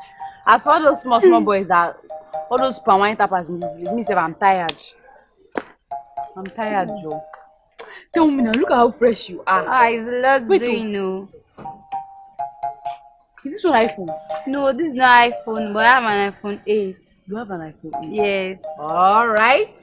As for those small boys that all those palm wine tappers in the village, me say I'm tired. I'm tired, Joe. Tell me now, look at how fresh you are. Ah, it's lots doing no. Is this one iPhone? No, this is not iPhone, but I have an iPhone 8. You have an iPhone 8? Yes. Alright.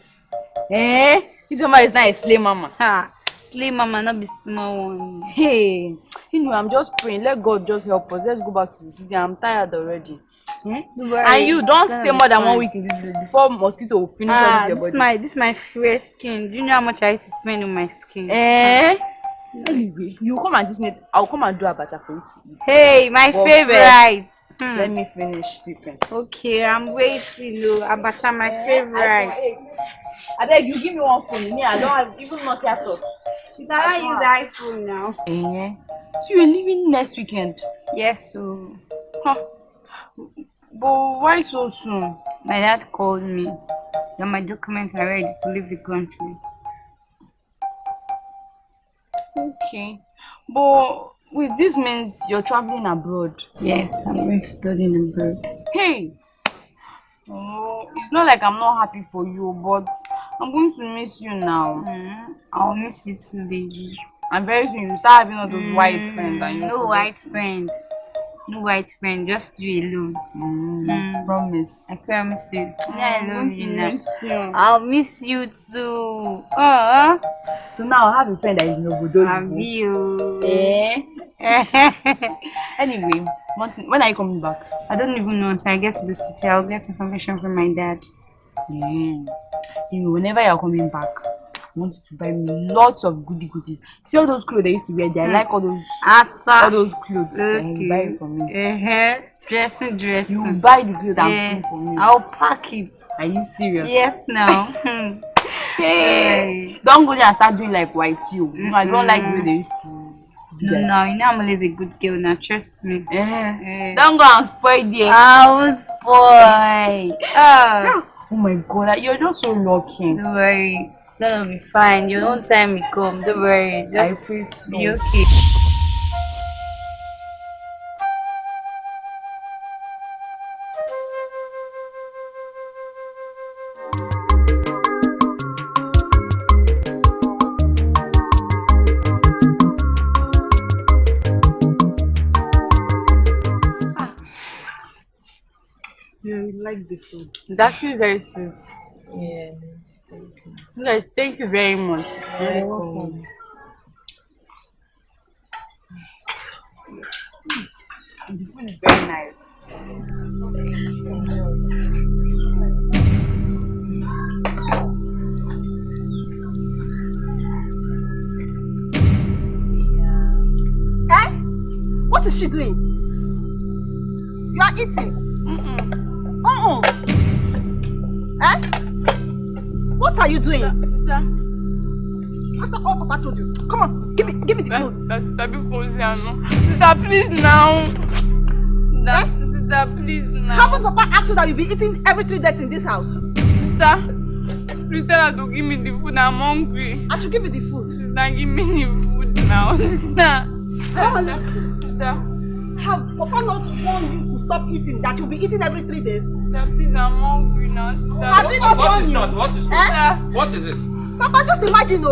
Eh? This mama is not a slay mama. Ha. Slay mama, not be small one. Hey. Anyway, I'm just praying. Let God just help us. Let's go back to the city. I'm tired already. And you don't stay more than 1 week in this village before mosquito will finish all of your body. This is my fresh skin. Do you know how much I have to spend on my skin? Eh? Anyway, you come and me. I'll come and do abacha for you to eat. Hey, my favorite. Let me finish sleeping. Okay, I'm waiting. Abacha, my favorite. I beg you, give me one phone. Me, I don't have even Nokia touch. You cannot use the iPhone now. Eh? So you're leaving next weekend? Yes, so. Huh. But why so soon? My dad called me that my documents are ready to leave the country. Okay. But wait, this means you're traveling abroad? Yes, I'm going to study abroad. Hey! Oh, it's not like I'm not happy for you, but I'm going to miss you now. I'll miss you too, baby. And very soon you start having all those white friends. And no white friend. No white friend, just you alone. Promise. I promise you. I love you now. Miss you. I'll miss you too. So now I have a friend that is no good. Have you? Anyway, when are you coming back? I don't even know until I get to the city. I'll get information from my dad. Anyway, whenever you're coming back, I want you to buy me lots of goodies. See all those clothes they used to wear? I like all those clothes. Okay. You buy it for me. Dressing. You buy the clothes and put for me. I'll pack it. Are you serious? Yes, now. Hey, don't go there and start doing like white you. I don't like the way they used to do that. No, you know I'm always a good girl now. Trust me. Don't go and spoil there. I won't spoil. Oh my God, you're just so lucky. Don't worry. It's gonna be fine. Your own time will come. Don't worry. Just be okay. Yeah, you like the food. It's actually very sweet. Yeah. Guys, thank you very much. You're welcome. The food is very nice. What is she doing? You are eating. What are you doing? Sister. After all Papa told you. Come on, give me the food. Sister, please now. Sister, please now. Haven't Papa asked you that you'll be eating every 3 days in this house? Sister, please tell her to give me the food. I'm hungry. I should give you the food. Sister, give me the food now. Sister. Come on. Sister. Have Papa not warned you to stop eating, that you'll be eating every 3 days? Sister, please, I'm hungry now. Sister. Have you not warned you? What is that? What is it? Papa, just imagine,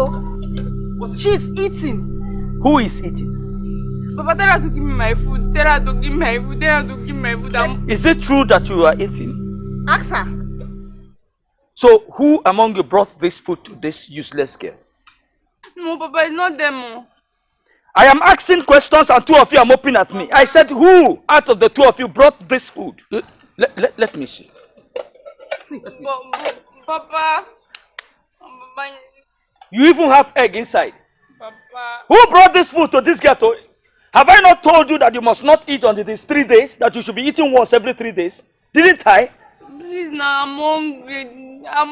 she's eating. Who is eating? Papa, tell her to give me my food. Tell her to give me my food. Tell her to give me my food. Is it true that you are eating? Ask her. So, who among you brought this food to this useless girl? No, Papa, it's not them. I am asking questions and two of you are moping at me. I said, who out of the two of you brought this food? Let me see. Papa. You even have egg inside. Papa. Who brought this food to this ghetto? Have I not told you that you must not eat on these 3 days? That you should be eating once every 3 days? Didn't I? Please now, I'm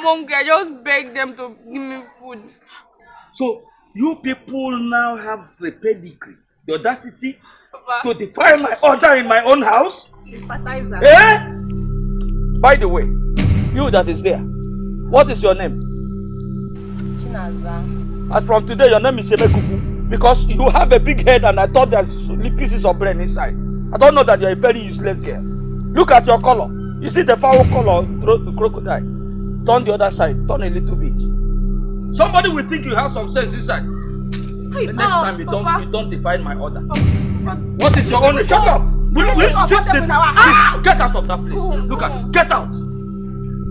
hungry. I just begged them to give me food. So, you people now have the pedigree, the audacity to defy my order in my own house? Sympathizer. Eh? By the way, you that is there, What is your name? Chinaza. As from today, your name is Emekuku. Because you have a big head and I thought there's pieces of brain inside. I don't know that you're a very useless girl. Look at your color. You see the foul color of the crocodile. Turn the other side. Turn a little bit. Somebody will think you have some sense inside. Hey, the next time you Papa. don't define my order. What is your own? Shut up! Sit. Get out of that place. Look at you. Get out.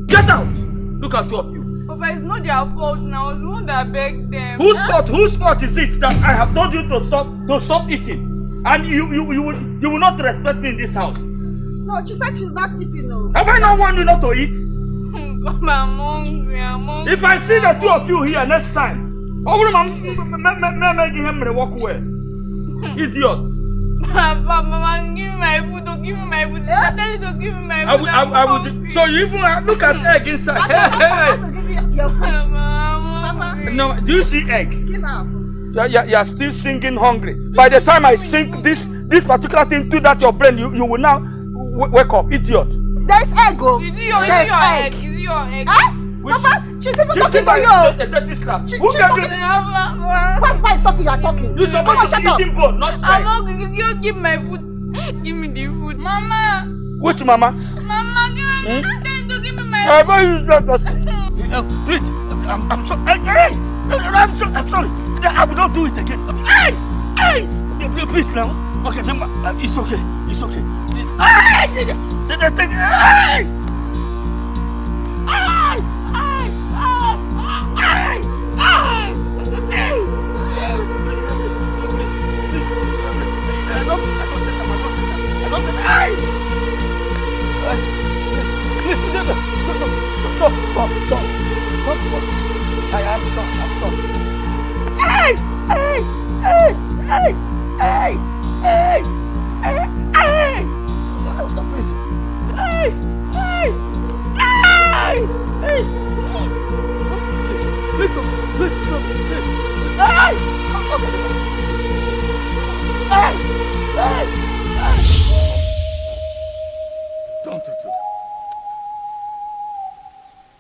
Get out. Look at two of you. Papa, it's not their fault now. I was the one that begged them. Whose fault is it that I have told you to stop eating? And you will not respect me in this house? No, she said she's not eating, no. Have I not warned you not to eat? Papa, I'm hungry. If I see the two of you here next time, I will make him walk away. Idiot. Papa, give me my food. Don't give me my food. Tell you to give me my food. I would. So you even look at egg inside. Hey. No, do you see egg? Give her food. You are still singing hungry. By the time I sink this particular thing to that your brain, you will now wake up, idiot. There's egg, oh. Is it your egg? Is it your egg? Huh? Papa, she's even talking to you. A dirty slap. Who can do it? When Papa is talking, you are talking. You're supposed to be eating bone, not egg. I'm hungry. You give my food. Give me the food, Mama. Which Mama? Mama, give me. Give me my food. Please, I'm sorry. I'm sorry. I will not do it again. Please now. Okay, it's okay. It's okay. I'm sorry.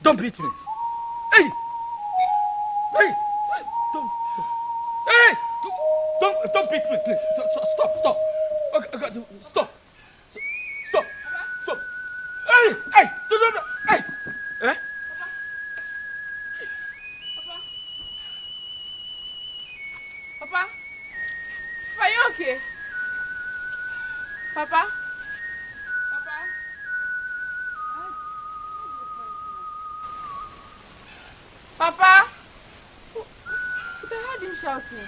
Don't beat me. Hey! Don't beat me, please. Stop. Okay, stop. Hey! Hey! Eh? Papa, are you okay? Papa? Papa? I heard him shouting.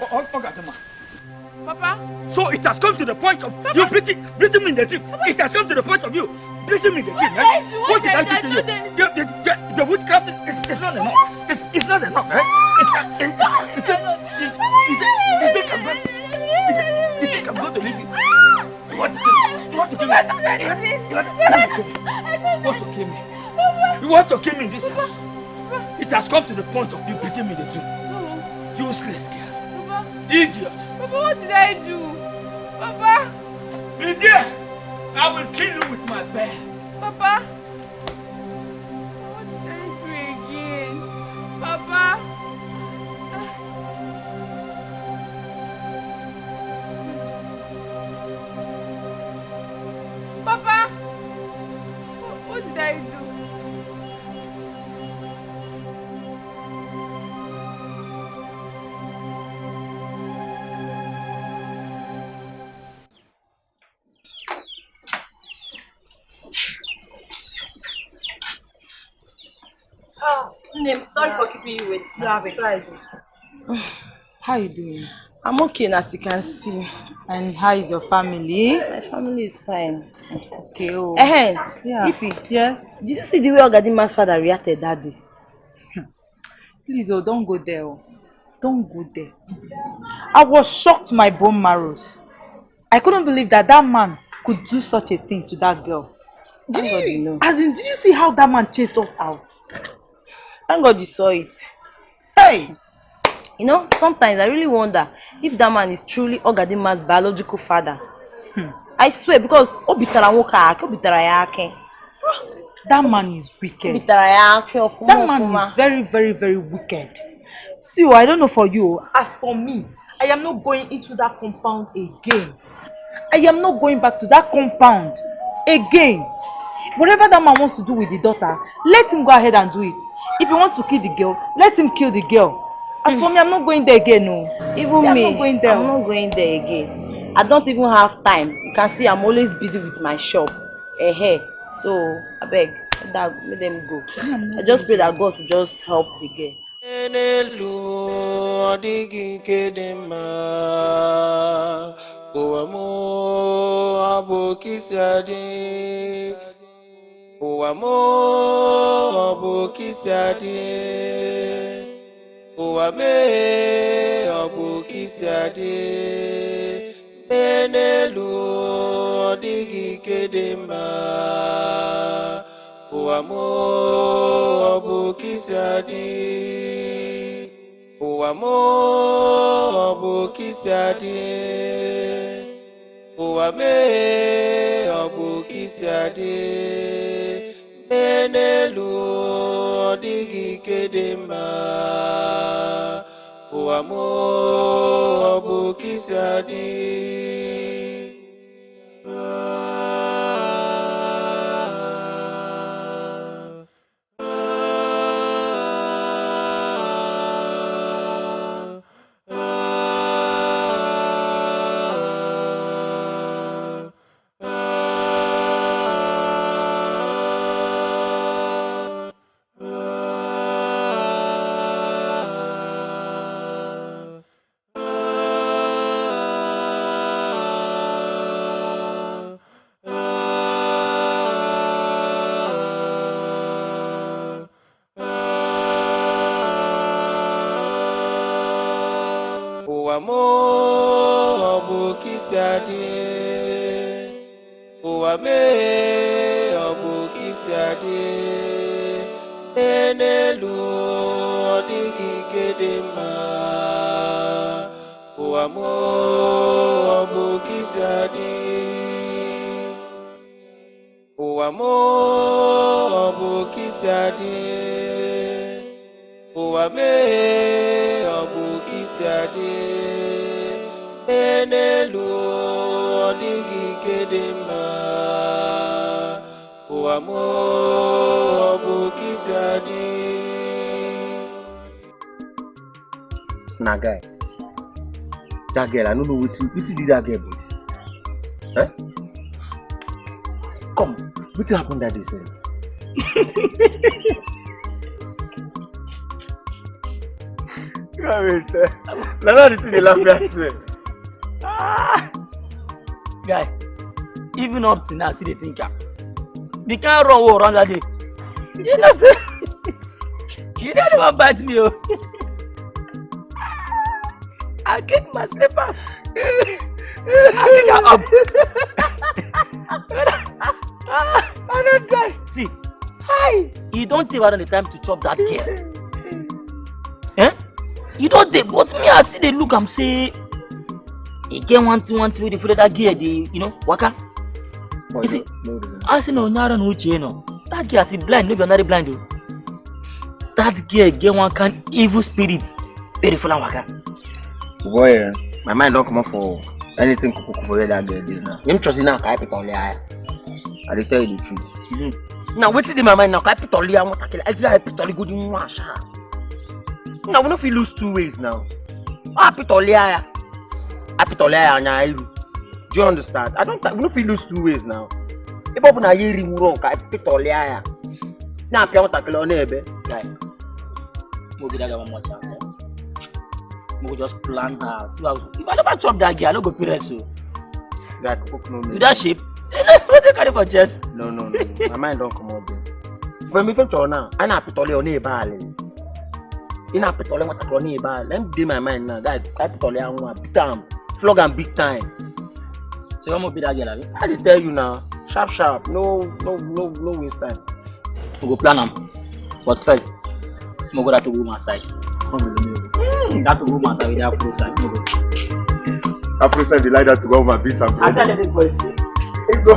Papa? So it has come to the point of you beating me in the dream. It has come to the point of you beating me in the dream, right? What did I do to you? The witchcraft is not enough. It's not enough, right? You think I'm going to leave you? You want to kill me? You want to kill me in this house? It has come to the point of you beating me in the dream. Useless girl. Papa. Idiot. Papa, what did I do? Papa. Lydia, I will kill you with my bear. Papa. What did I do again? Papa. Papa. What did I do? Sorry for keeping you waiting. You have tried. How are you doing? I'm okay, as you can see. And how is your family? My family is fine. Okay. Oh. Yeah. Ify. Yes. Did you see the way Ogadima's father reacted that day? Please, don't go there. Don't go there. I was shocked to my bone marrows. I couldn't believe that man could do such a thing to that girl. Did you see how that man chased us out? Thank God you saw it. Hey! You know, sometimes I really wonder if that man is truly Ogadima's biological father. I swear, because That man is wicked. That man is very, very, very wicked. See, I don't know for you. As for me, I am not going into that compound again. I am not going back to that compound again. Whatever that man wants to do with the daughter, let him go ahead and do it. If he wants to kill the girl, let him kill the girl. As for me, I'm not going there again, no. Even me, I'm not going there again. I don't even have time. You can see I'm always busy with my shop. So, I beg, let them go. I just pray that God should just help the girl. Nah, guy. That girl, I don't know what did that girl, but come, what happened that day, sir? Guy, even up to now, see the thinker. They can't run around that day. You know, sir. You don't even bite me, oh. I get my slippers. I pick her up. I don't die. See, hi. You don't take out the time to chop that girl. You don't take, but me, I see the look, I'm saying, again, one thing with the food that girl, waka. You see, I see no, that girl is blind, maybe another blind. That girl get one kind evil spirit, very full of waka. Boy, my mind don't come up for anything for that girl now. I'm trusting now, I pick on the eye. I tell you the truth. Now, what's in my mind now? I pick on the eye, I pick on the good in wash. Now, we don't feel lose two ways now. I pick on the eye. I pick on the eye and I lose. Do you understand? We don't feel lose two ways now. If I put a year in wrong, I pick on the eye. Now, I want to kill on the guy. Maybe that one more chance. We just plan her. So if I never chop that girl, I don't go pay so. That cook no. With that shape, let's put the carry for chest. No. My mind don't come out there. When we finish now, I na put all on the ball. I put all what I on the ball. Let me do my mind now. That I put all on big time, flog and big time. So you want to be that girl? I dey tell you now, sharp. No waste time. We go plan them, but first, we go to the woman side. That woman side with the Afro side. Afro side, they like that to go over this and I tell you the boys. Let's go.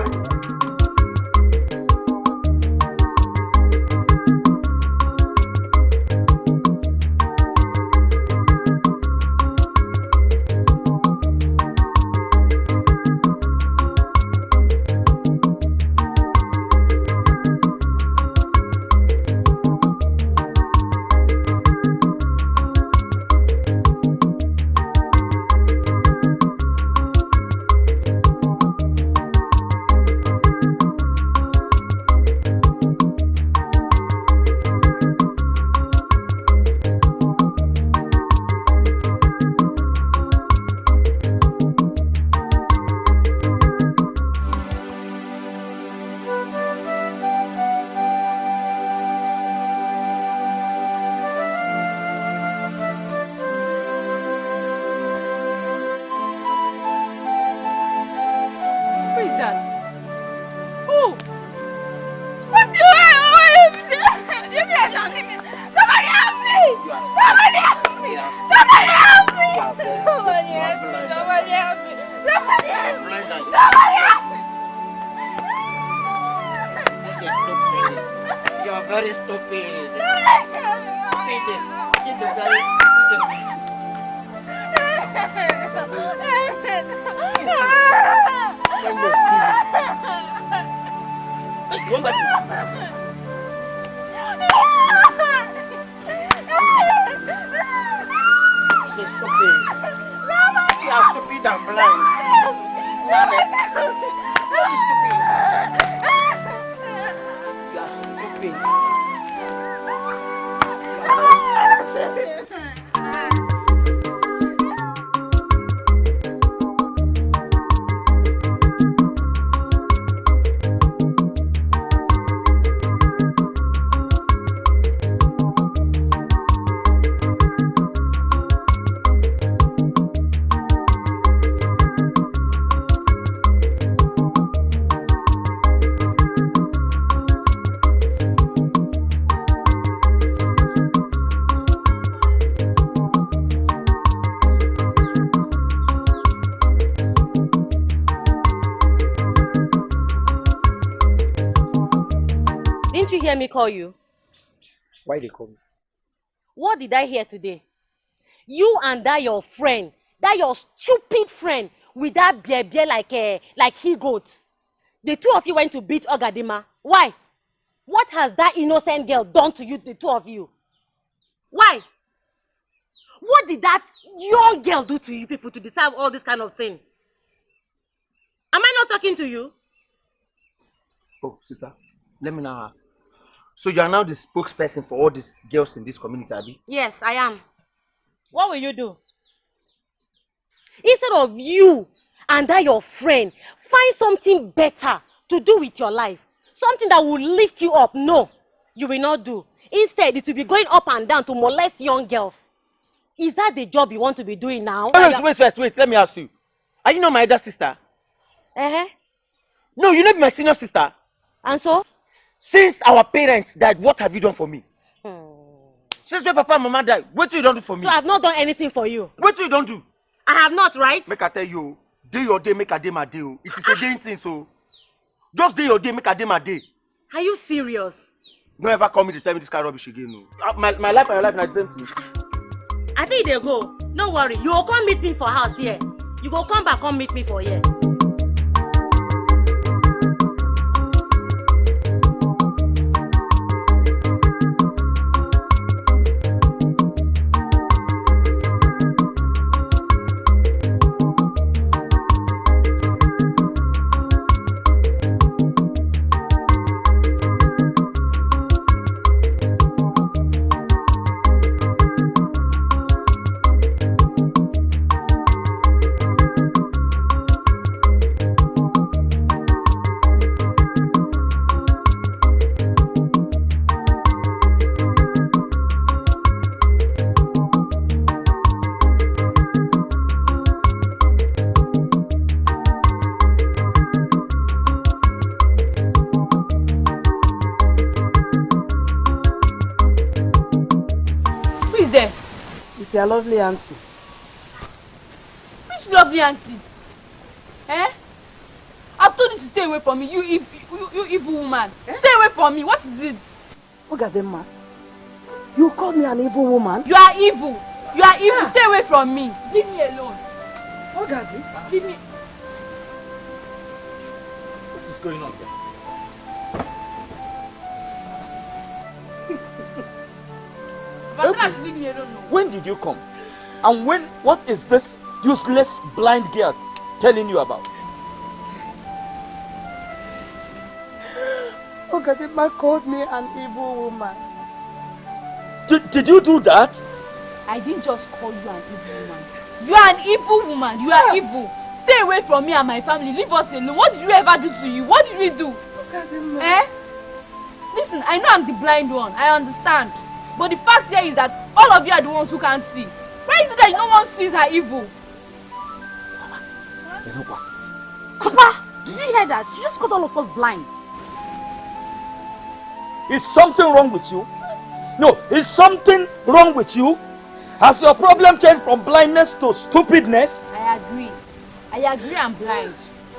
You are very stupid. See this. See the very. Go back. You're stupid. You are stupid and blind. Very stupid. You are stupid. Didn't you hear me call you? Why they call me? What did I hear today? You and that your friend, that your stupid friend with that beer like he goat. The two of you went to beat Ogadima. Why? What has that innocent girl done to you, the two of you? Why? What did that young girl do to you people to deserve all this kind of thing? Am I not talking to you? Oh, sister, let me now ask. So you are now the spokesperson for all these girls in this community, Abby? Yes, I am. What will you do? Instead of you and that your friend, find something better to do with your life. Something that will lift you up. No, you will not do. Instead, it will be going up and down to molest young girls. Is that the job you want to be doing now? Wait, let me ask you. Are you not my elder sister? No, you're not my senior sister. And so? Since our parents died, what have you done for me? Since my papa and mama died, what do you don't do for me? So I have not done anything for you. What do you don't do? I have not, right? Make I tell you, day your day, make a day my day. It is a day thing, so just day your day, make a day my day. Are you serious? Don't ever call me to tell me this kind of rubbish again. No. My life and your life are the same thing. I think they go. Don't worry, you will come meet me for house here. You go come back, come meet me for here. Your lovely auntie. Which lovely auntie? I've told you to stay away from me, you evil woman. Stay away from me. What is it? Ogadema, you called me an evil woman? You are evil. You are evil. Stay away from me. Leave me alone. Ogadi? Leave me. What is going on here? Okay. Leave me alone. When did you come? And what is this useless blind girl telling you about? Ogadema called me an evil woman. Did you do that? I didn't just call you an evil woman. You are an evil woman. You are evil. Stay away from me and my family. Leave us alone. What did you ever do to you? What did we do? Listen, I know I'm the blind one. I understand. But the fact here is that all of you are the ones who can't see. Why is it that no one sees her evil? Papa, did you hear that? She just got all of us blind. Is something wrong with you? No, is something wrong with you? Has your problem changed from blindness to stupidness? I agree I'm blind.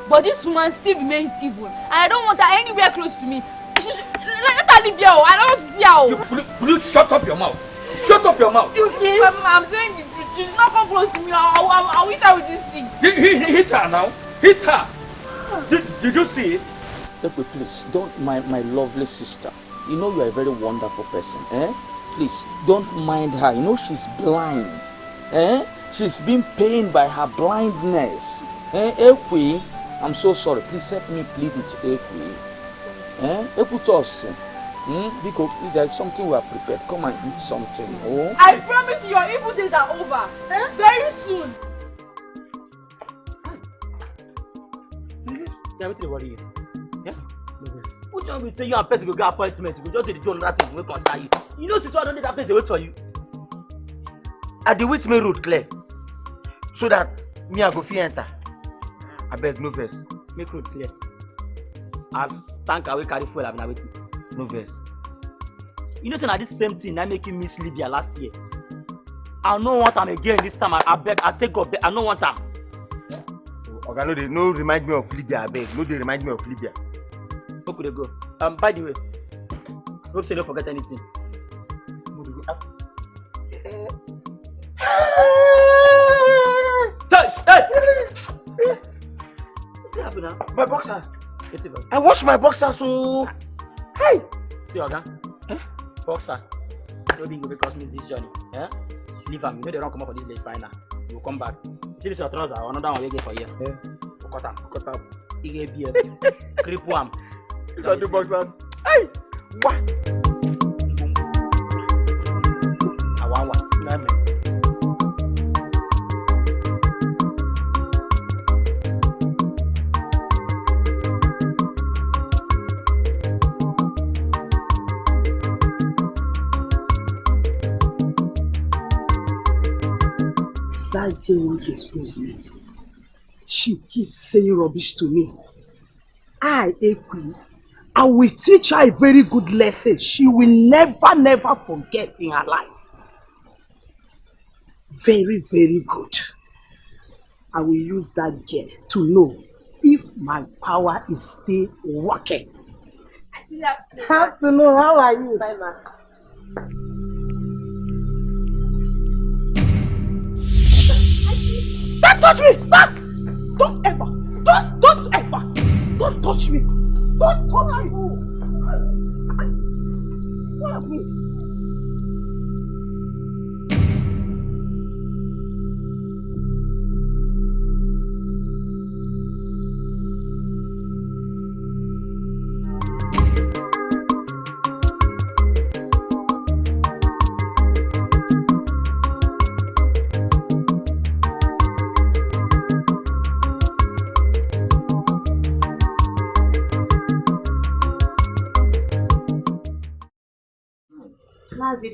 But this woman still remains evil. And I don't want her anywhere close to me. Let her Libya. I don't want to see her. Will you shut up your mouth? Shut up your mouth. You see? I'm saying the truth. She's not come close to me. I'll hit her with this thing. Hit her now. Hit her. Did you see it? Look, please, don't mind my lovely sister. You know you are a very wonderful person, eh? Please, don't mind her. You know she's blind, eh? She's been pained by her blindness. Eh? Ekwi, I'm so sorry. Please help me plead with Ekwi. Eh? Ekutos. Because there's something we are prepared. Come and eat something. Oh. I promise you, your evil days are over. Very soon. Yeah, what's the worry? Yeah? Who don't we say you and person go get appointment? We just do another thing. We concern you. You know, since I don't need that place, they wait for you. At the with me road clear, so that me I go fit enter. I beg no verse. Make road clear. As tanker we carry fuel, I'm waiting. No verse. You know, so now this same thing I make you miss Libya last year. I don't want them again this time. I beg, I take up. I don't want them. Okay, no remind me of Libya. I beg. No, they remind me of Libya. Where could they go? By the way, hope say don't forget anything. Touch! Hey! What's happening now? My boxers. I wash my boxers so. Hey! See, Oga? Boxer. No being because miss this journey. Eh? Leave them. You know they don't come up for this late final. We'll come back. See this your trouser, another one we get for you. We'll cut up. You get beer. Grip one. These are the boxers. Hey! What? I want one. That girl won't expose me. She keeps saying rubbish to me. I will teach her a very good lesson. She will never forget in her life. Very, very good. I will use that girl to know if my power is still working. Have to know. How are you? Bye, ma. Don't touch me! Don't ever! Don't touch me! Don't touch me!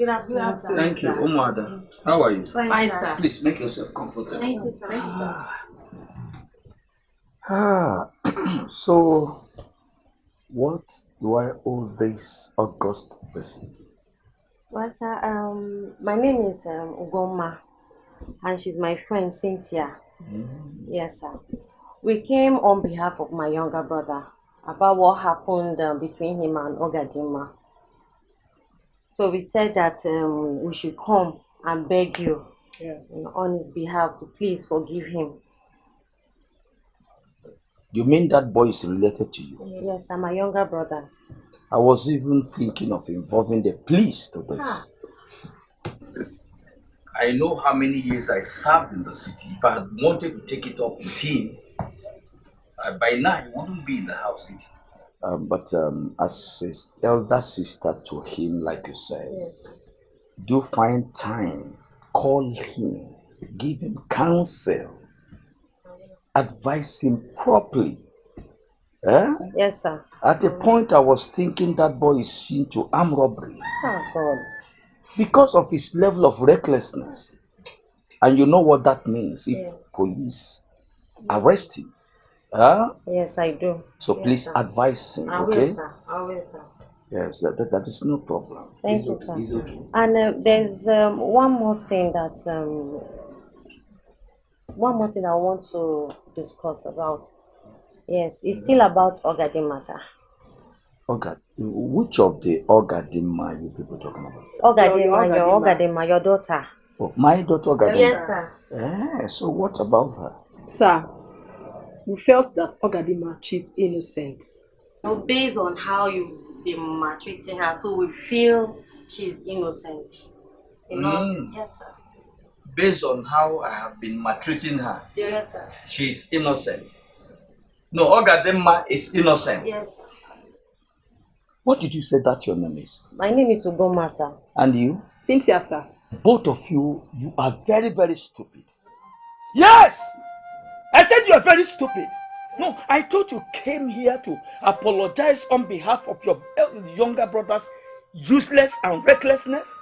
What happened? Thank you, Umada. How are you? Fine, sir. Please make yourself comfortable. Thank you, sir. So, what do I owe this August visit? Well, sir, my name is Ugoma, and she's my friend Cynthia. Yes, sir. We came on behalf of my younger brother about what happened between him and Ogadima. So we said that we should come and beg you on his behalf to please forgive him. You mean that boy is related to you? Yes, I'm my younger brother. I was even thinking of involving the police to this. I know how many years I served in the city. If I had wanted to take it up with him, by now he wouldn't be in the house eating. But as his elder sister to him, like you said, do find time, call him, give him counsel, advise him properly. Yes, sir. At a point, I was thinking that boy is into armed robbery. Oh, God. Because of his level of recklessness. And you know what that means if police arrest him. Yes, I do. So yes, please sir. advise him, I okay? will, sir. I will, sir. Yes, that is no problem. Thank you, okay. sir. He's okay. And there's one more thing that I want to discuss about. Yes, it's still about Ogadima, sir. Oga, which of the Ogadima you people talking about? Ogadima, your daughter. Oh, my daughter Ogadima? Yes, sir. So what about her? Sir, we felt that Ogadima, she's innocent. Now, based on how you've been maltreating her, so we feel she's innocent. You know? Yes, sir. Based on how I have been maltreating her, Yes, sir. she's innocent. No, Ogadema is innocent. Yes, sir. What did you say that your name is? My name is Ugoma, sir. And you? Cynthia, sir. Both of you, you are very, very stupid. Yes! I said you are very stupid. No, I thought you came here to apologize on behalf of your younger brother's useless and recklessness.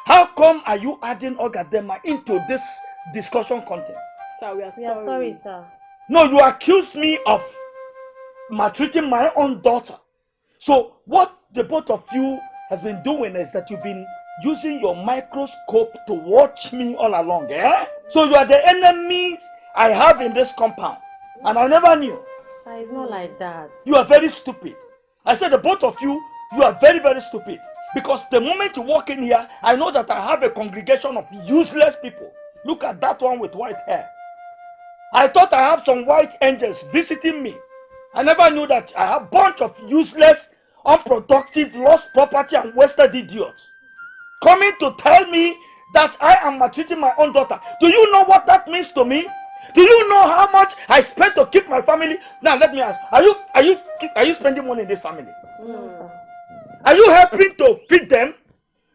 How come are you adding Ogadema into this discussion content? Sir, we are sorry, sir. No, you accuse me of maltreating my own daughter. So what the both of you has been doing is that you've been using your microscope to watch me all along, eh? So you are the enemies I have in this compound. And I never knew. Sir, it's not like that. You are very stupid. I said the both of you, you are very, very stupid. Because the moment you walk in here, I know that I have a congregation of useless people. Look at that one with white hair. I thought I have some white angels visiting me. I never knew that I have a bunch of useless, unproductive, lost property and wasted idiots coming to tell me that I am maltreating my own daughter. Do you know what that means to me? Do you know how much I spent to keep my family? Now let me ask, are you spending money in this family? No, sir. Are you helping to feed them?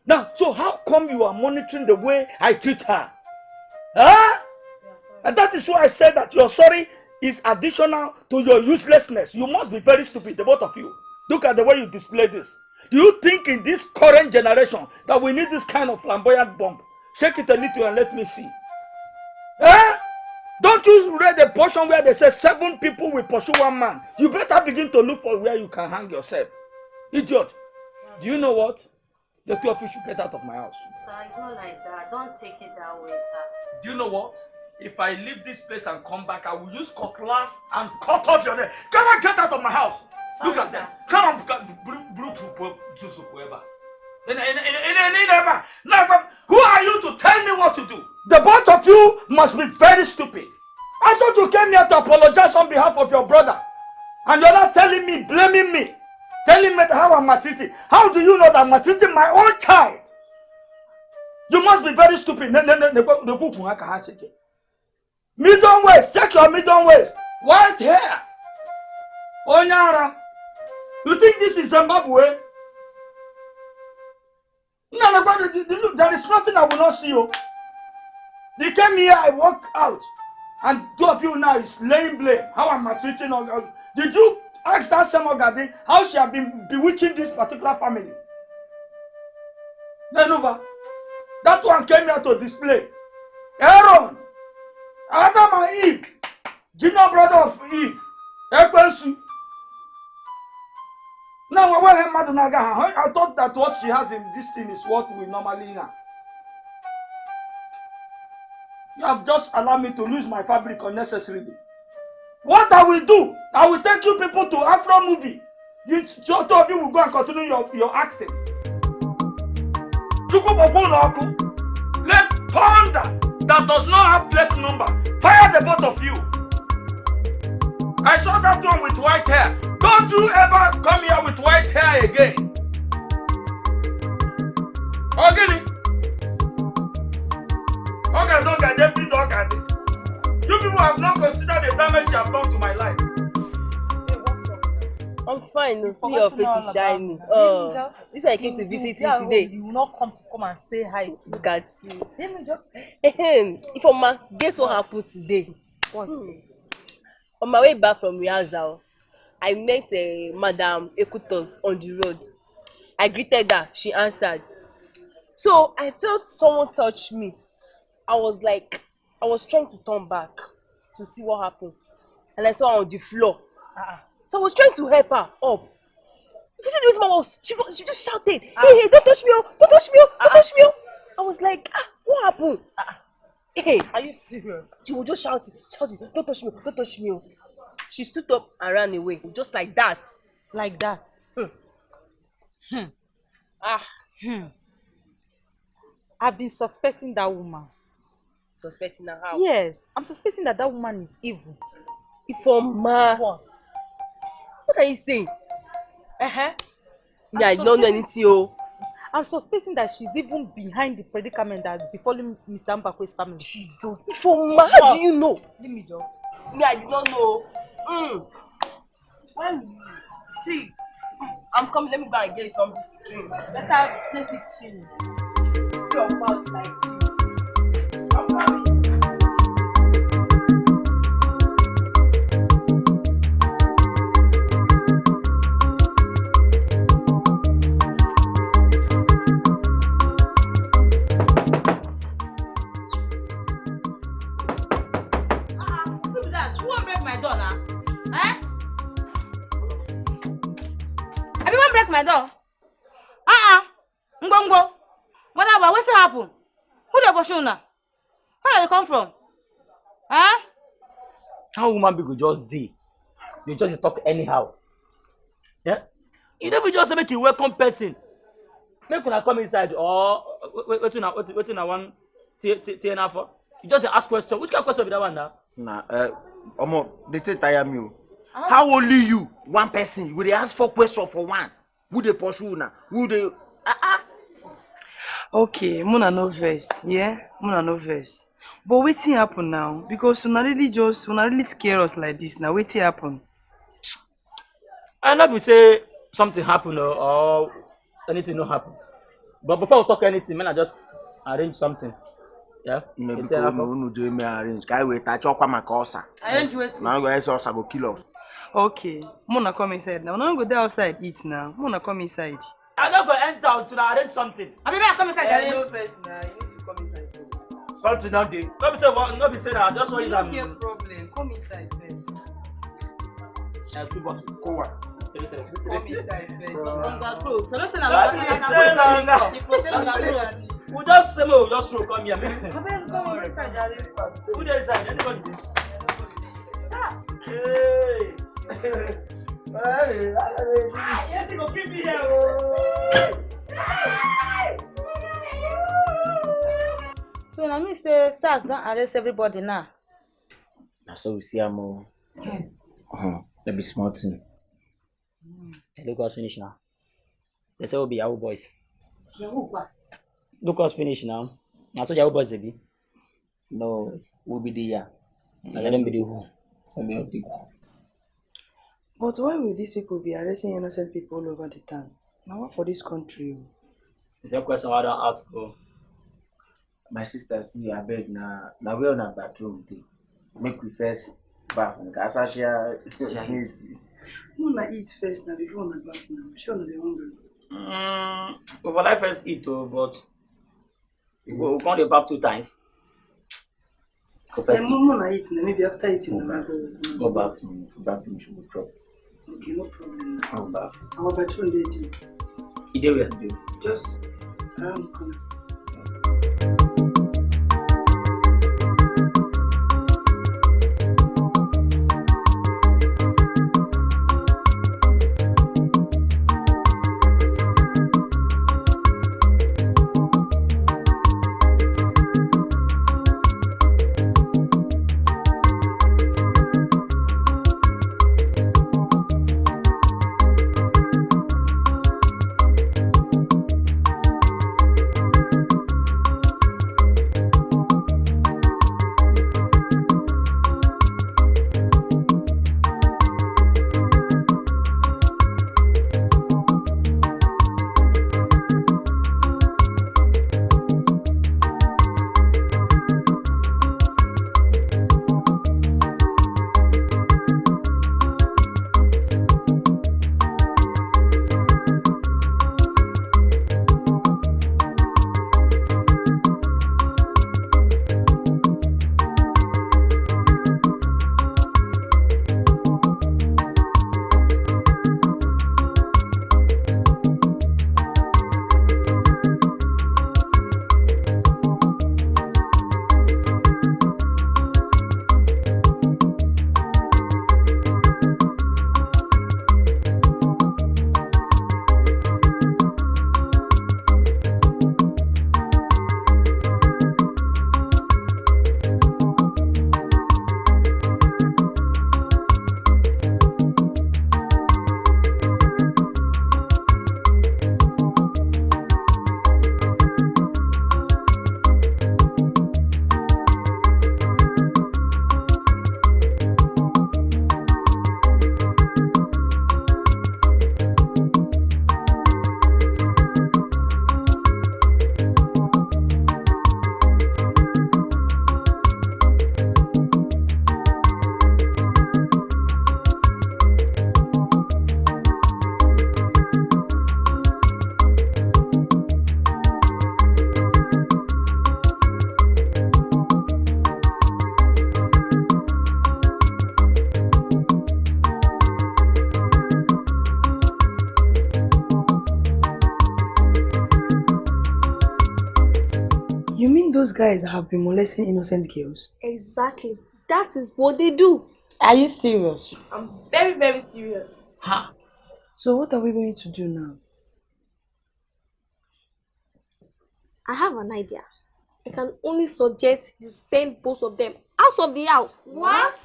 Now, so how come you are monitoring the way I treat her? Huh? And that is why I said that your sorry is additional to your uselessness. You must be very stupid, the both of you. Look at the way you display this. Do you think in this current generation that we need this kind of flamboyant bomb? Shake it a little and let me see. Eh? Don't you read the portion where they say 7 people will pursue 1 man? You better begin to look for where you can hang yourself. Idiot. Do you know what? The two of you should get out of my house. Sir, it's not like that. Don't take it that way, sir. Do you know what? If I leave this place and come back, I will use cutlass and cut off your neck. Come on, get out of my house. Sorry, look at sir. them. Come on, who are you to tell me what to do? The both of you must be very stupid. I thought you came here to apologize on behalf of your brother. And you're not telling me, blaming me. Telling me how I'm maltreating. How do you know that I'm maltreating my own child? You must be very stupid. Medium waist. Check your medium waist. White hair. Onyara. You think this is Zimbabwe? No, there is nothing I will not see you. They came here, I walked out. And 2 of you now is laying blame. How am I treating her? Did you ask that same Ogade how she has been bewitching this particular family? Then over. That one came here to display. Aaron, Adam and Eve, junior brother of Eve, Ekwensu. Now, I thought that what she has in this thing is what we normally have. You have just allowed me to lose my fabric unnecessarily. What I will do, I will take you people to Afro movie. You two of you will go and continue your acting. Let thunder that does not have plate number fire the both of you. I saw that one with white hair. Don't you ever come here with white hair again. Okay. Okay, don't get them, please don't get it. You people have not considered the damage you have done to my life. I'm fine. No, see your face is shining. Oh, this I came to visit you today. You will not come and say hi. Look at you. Ifeoma, guess what happened today? What? On my way back from rehearsal, I met Madam Ekutos on the road. I greeted her. She answered. So I felt someone touch me. I was trying to turn back to see what happened. And I saw her on the floor. So I was trying to help her up. If you see this woman she just shouted, hey, don't touch me, don't touch me, don't touch me. I was like, what happened? Hey, are you serious? She was just shouting, don't touch me, don't touch me. She stood up and ran away, just like that. Like that? I've been suspecting that woman. Suspecting her how? Yes, I'm suspecting that that woman is evil. Ifeoma. What? What are you saying? Yeah, I don't know anything. I'm suspecting that she's even behind the predicament that's befalling Mr. Mbakwe's family. Jesus. Ifeoma, how do you know? Give me job. Me, I did not know. See, I'm coming. Let me go and get you something to drink. Better take it chill. Your mouth like you. I'm coming. My door. Ngongo. Whatever, what's happen? Who the pursue now? Where do they come from? Huh? How woman be go just dey? You just talk anyhow. Yeah? You never just make a welcome person. Make una come inside or wait I want to for. You just ask question. Which kind of question be that one now? Nah, they say tire me. How only you, one person, you dey ask 4 questions for one? Who they pursue now? Who they Okay, Muna no verse, yeah? Muna no verse. But wetin happen now? Because una really scare us like this now. Wetin happen? I not be say something happen or anything no happen. But before we talk anything, man, I just arrange something. Yeah? maybe no do me arrange. Guy wait, I chop my casa. Arrange wait. Now guys also go kill us. Okay, Muna come inside now. No go there outside eat now. Muna come inside. I don't go enter to arrange something. I mean, I come inside. No first now. You need to come inside first. Something now dey. No be say that. Just want you to. No problem. Come inside first. 2 bottles. Go one. Come inside first. We just say we just show come here. Come inside, darling. Who dey inside? Anybody? Hey. Yes, you go keep me here. So now me say SARS don't arrest everybody now. That's so we see am o. Let be smart thing. Look us finish now. They say we'll be Yahoo boys. Yahoo what? Look us finish now. Now so Yahoo boys they be. No, we'll be there. Let them be the who. But why will these people be arresting innocent people all over the town? Now what for this country? It's a question I don't ask. My sister see I beg na we on a bathroom dey. Make we first bath and casa share. Muna eat first now before na bath now. Sure na the hungry. For life first eat but we can't bath 2 times. Muna eat now. Maybe after eating na go bathroom should go drop. Okay, no problem. Go bath. Our bathroom dey there. You dey where? Just around the corner. those guys have been molesting innocent girls? Exactly. That is what they do. Are you serious? I'm very, very serious. Ha! So what are we going to do now? I have an idea. I can only suggest you send both of them out of the house. What?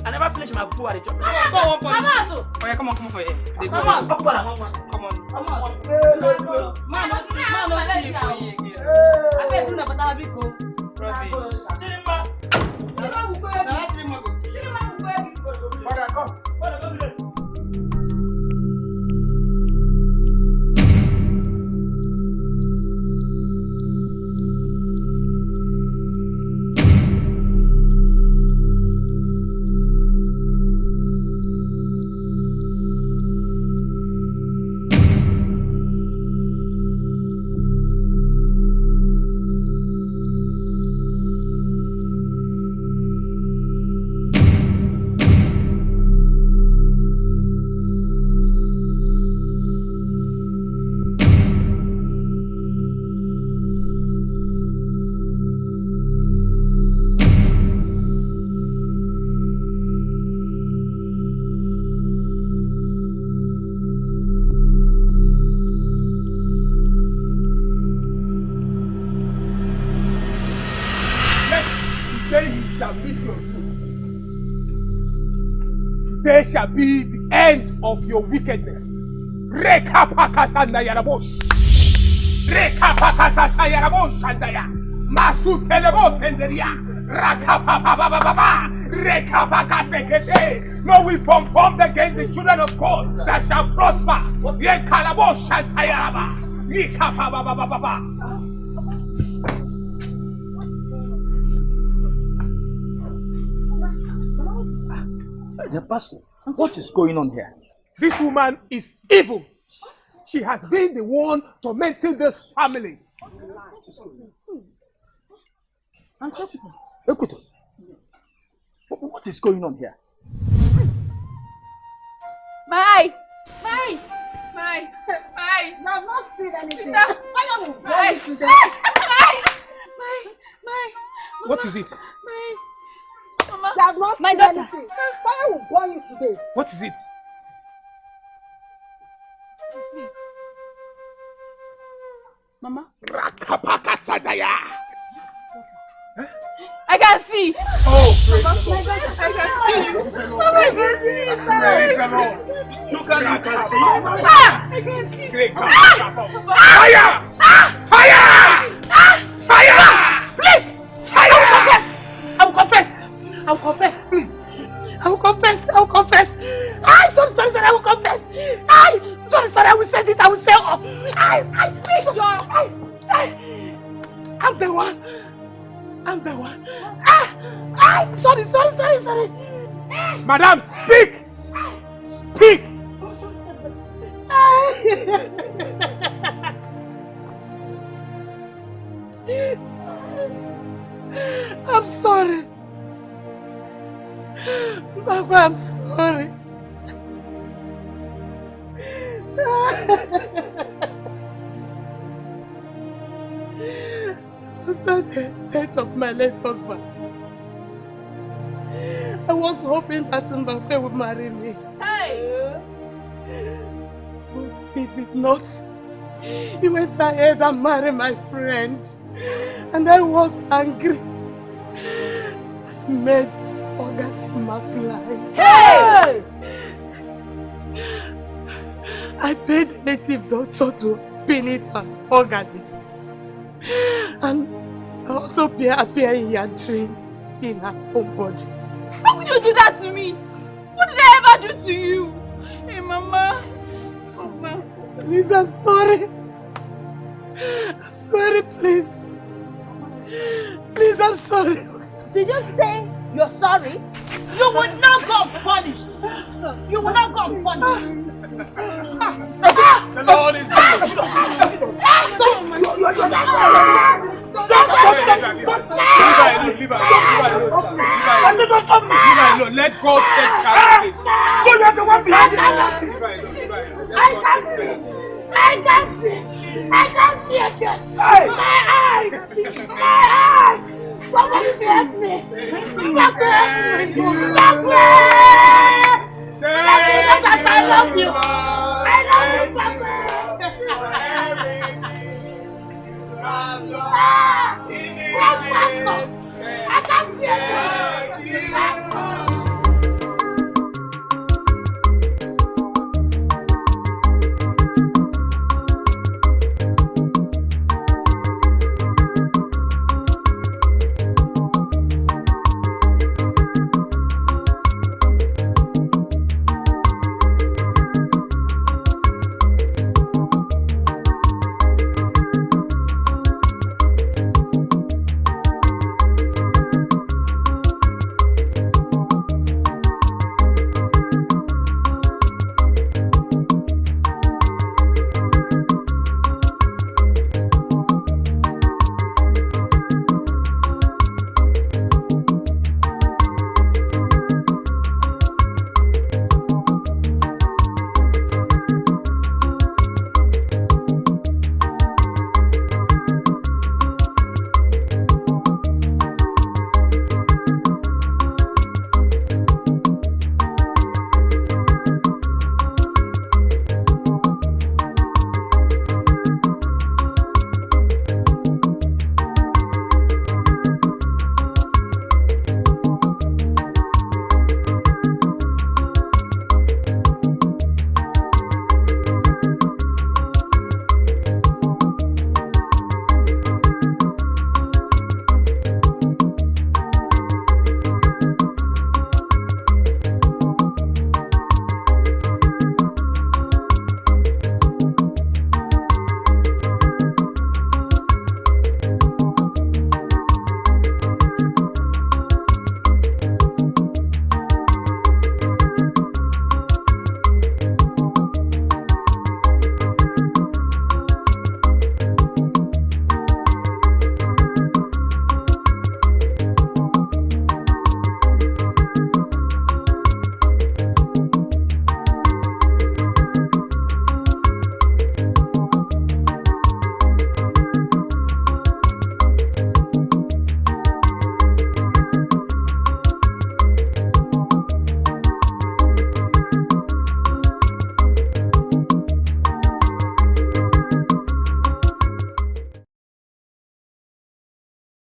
I never finish my food at the job. Come on. Oh yeah, come on. Come on. There shall be the end of your wickedness. Rekapakasanda yarabosh. Rekapakasanda yarabosh andaya. Masutelebo senderia. Rakapapapapapa. Rekapakasekete. No weapon formed against the children of God that shall prosper. Rekalabosh andayaraba. Rekapapapapapa. The pastor, what is going on here? This woman is evil. She has been the one tormenting this family. What is going on here? My. You have not seen anything. Why are you going today? What is it? Mama. You have not seen anything. Why are you going today? What is it? Mama. I can see. Oh, Mama, I can see. Mama, I can see. Praise the Lord. You can see. I can see. Fire! Fire! Please! Fire! I will confess, please. I will confess. Sorry, I will confess. Sorry, I will say it. I will say up. I'm the one. Sorry. Madam, speak. I'm sorry. Baba, I'm sorry. After the death of my late husband, I was hoping that Mbappe would marry me. Hey! But he did not. He went ahead and married my friend. And I was angry. I met Oga McLean. Hey! I paid the native doctor to pin it an organ. And I also appear in your dream in her own body. How could you do that to me? What did I ever do to you? Hey, Mama. Mama. Please, I'm sorry. I'm sorry, please. Please, I'm sorry. Did you say you're sorry? You will not go unpunished. You will not go unpunished. The Lord is good. Leave her alone. Let God take care of this. So you're the one behind it. I can see. I can see again. My eyes. Somebody help me. Somebody help me.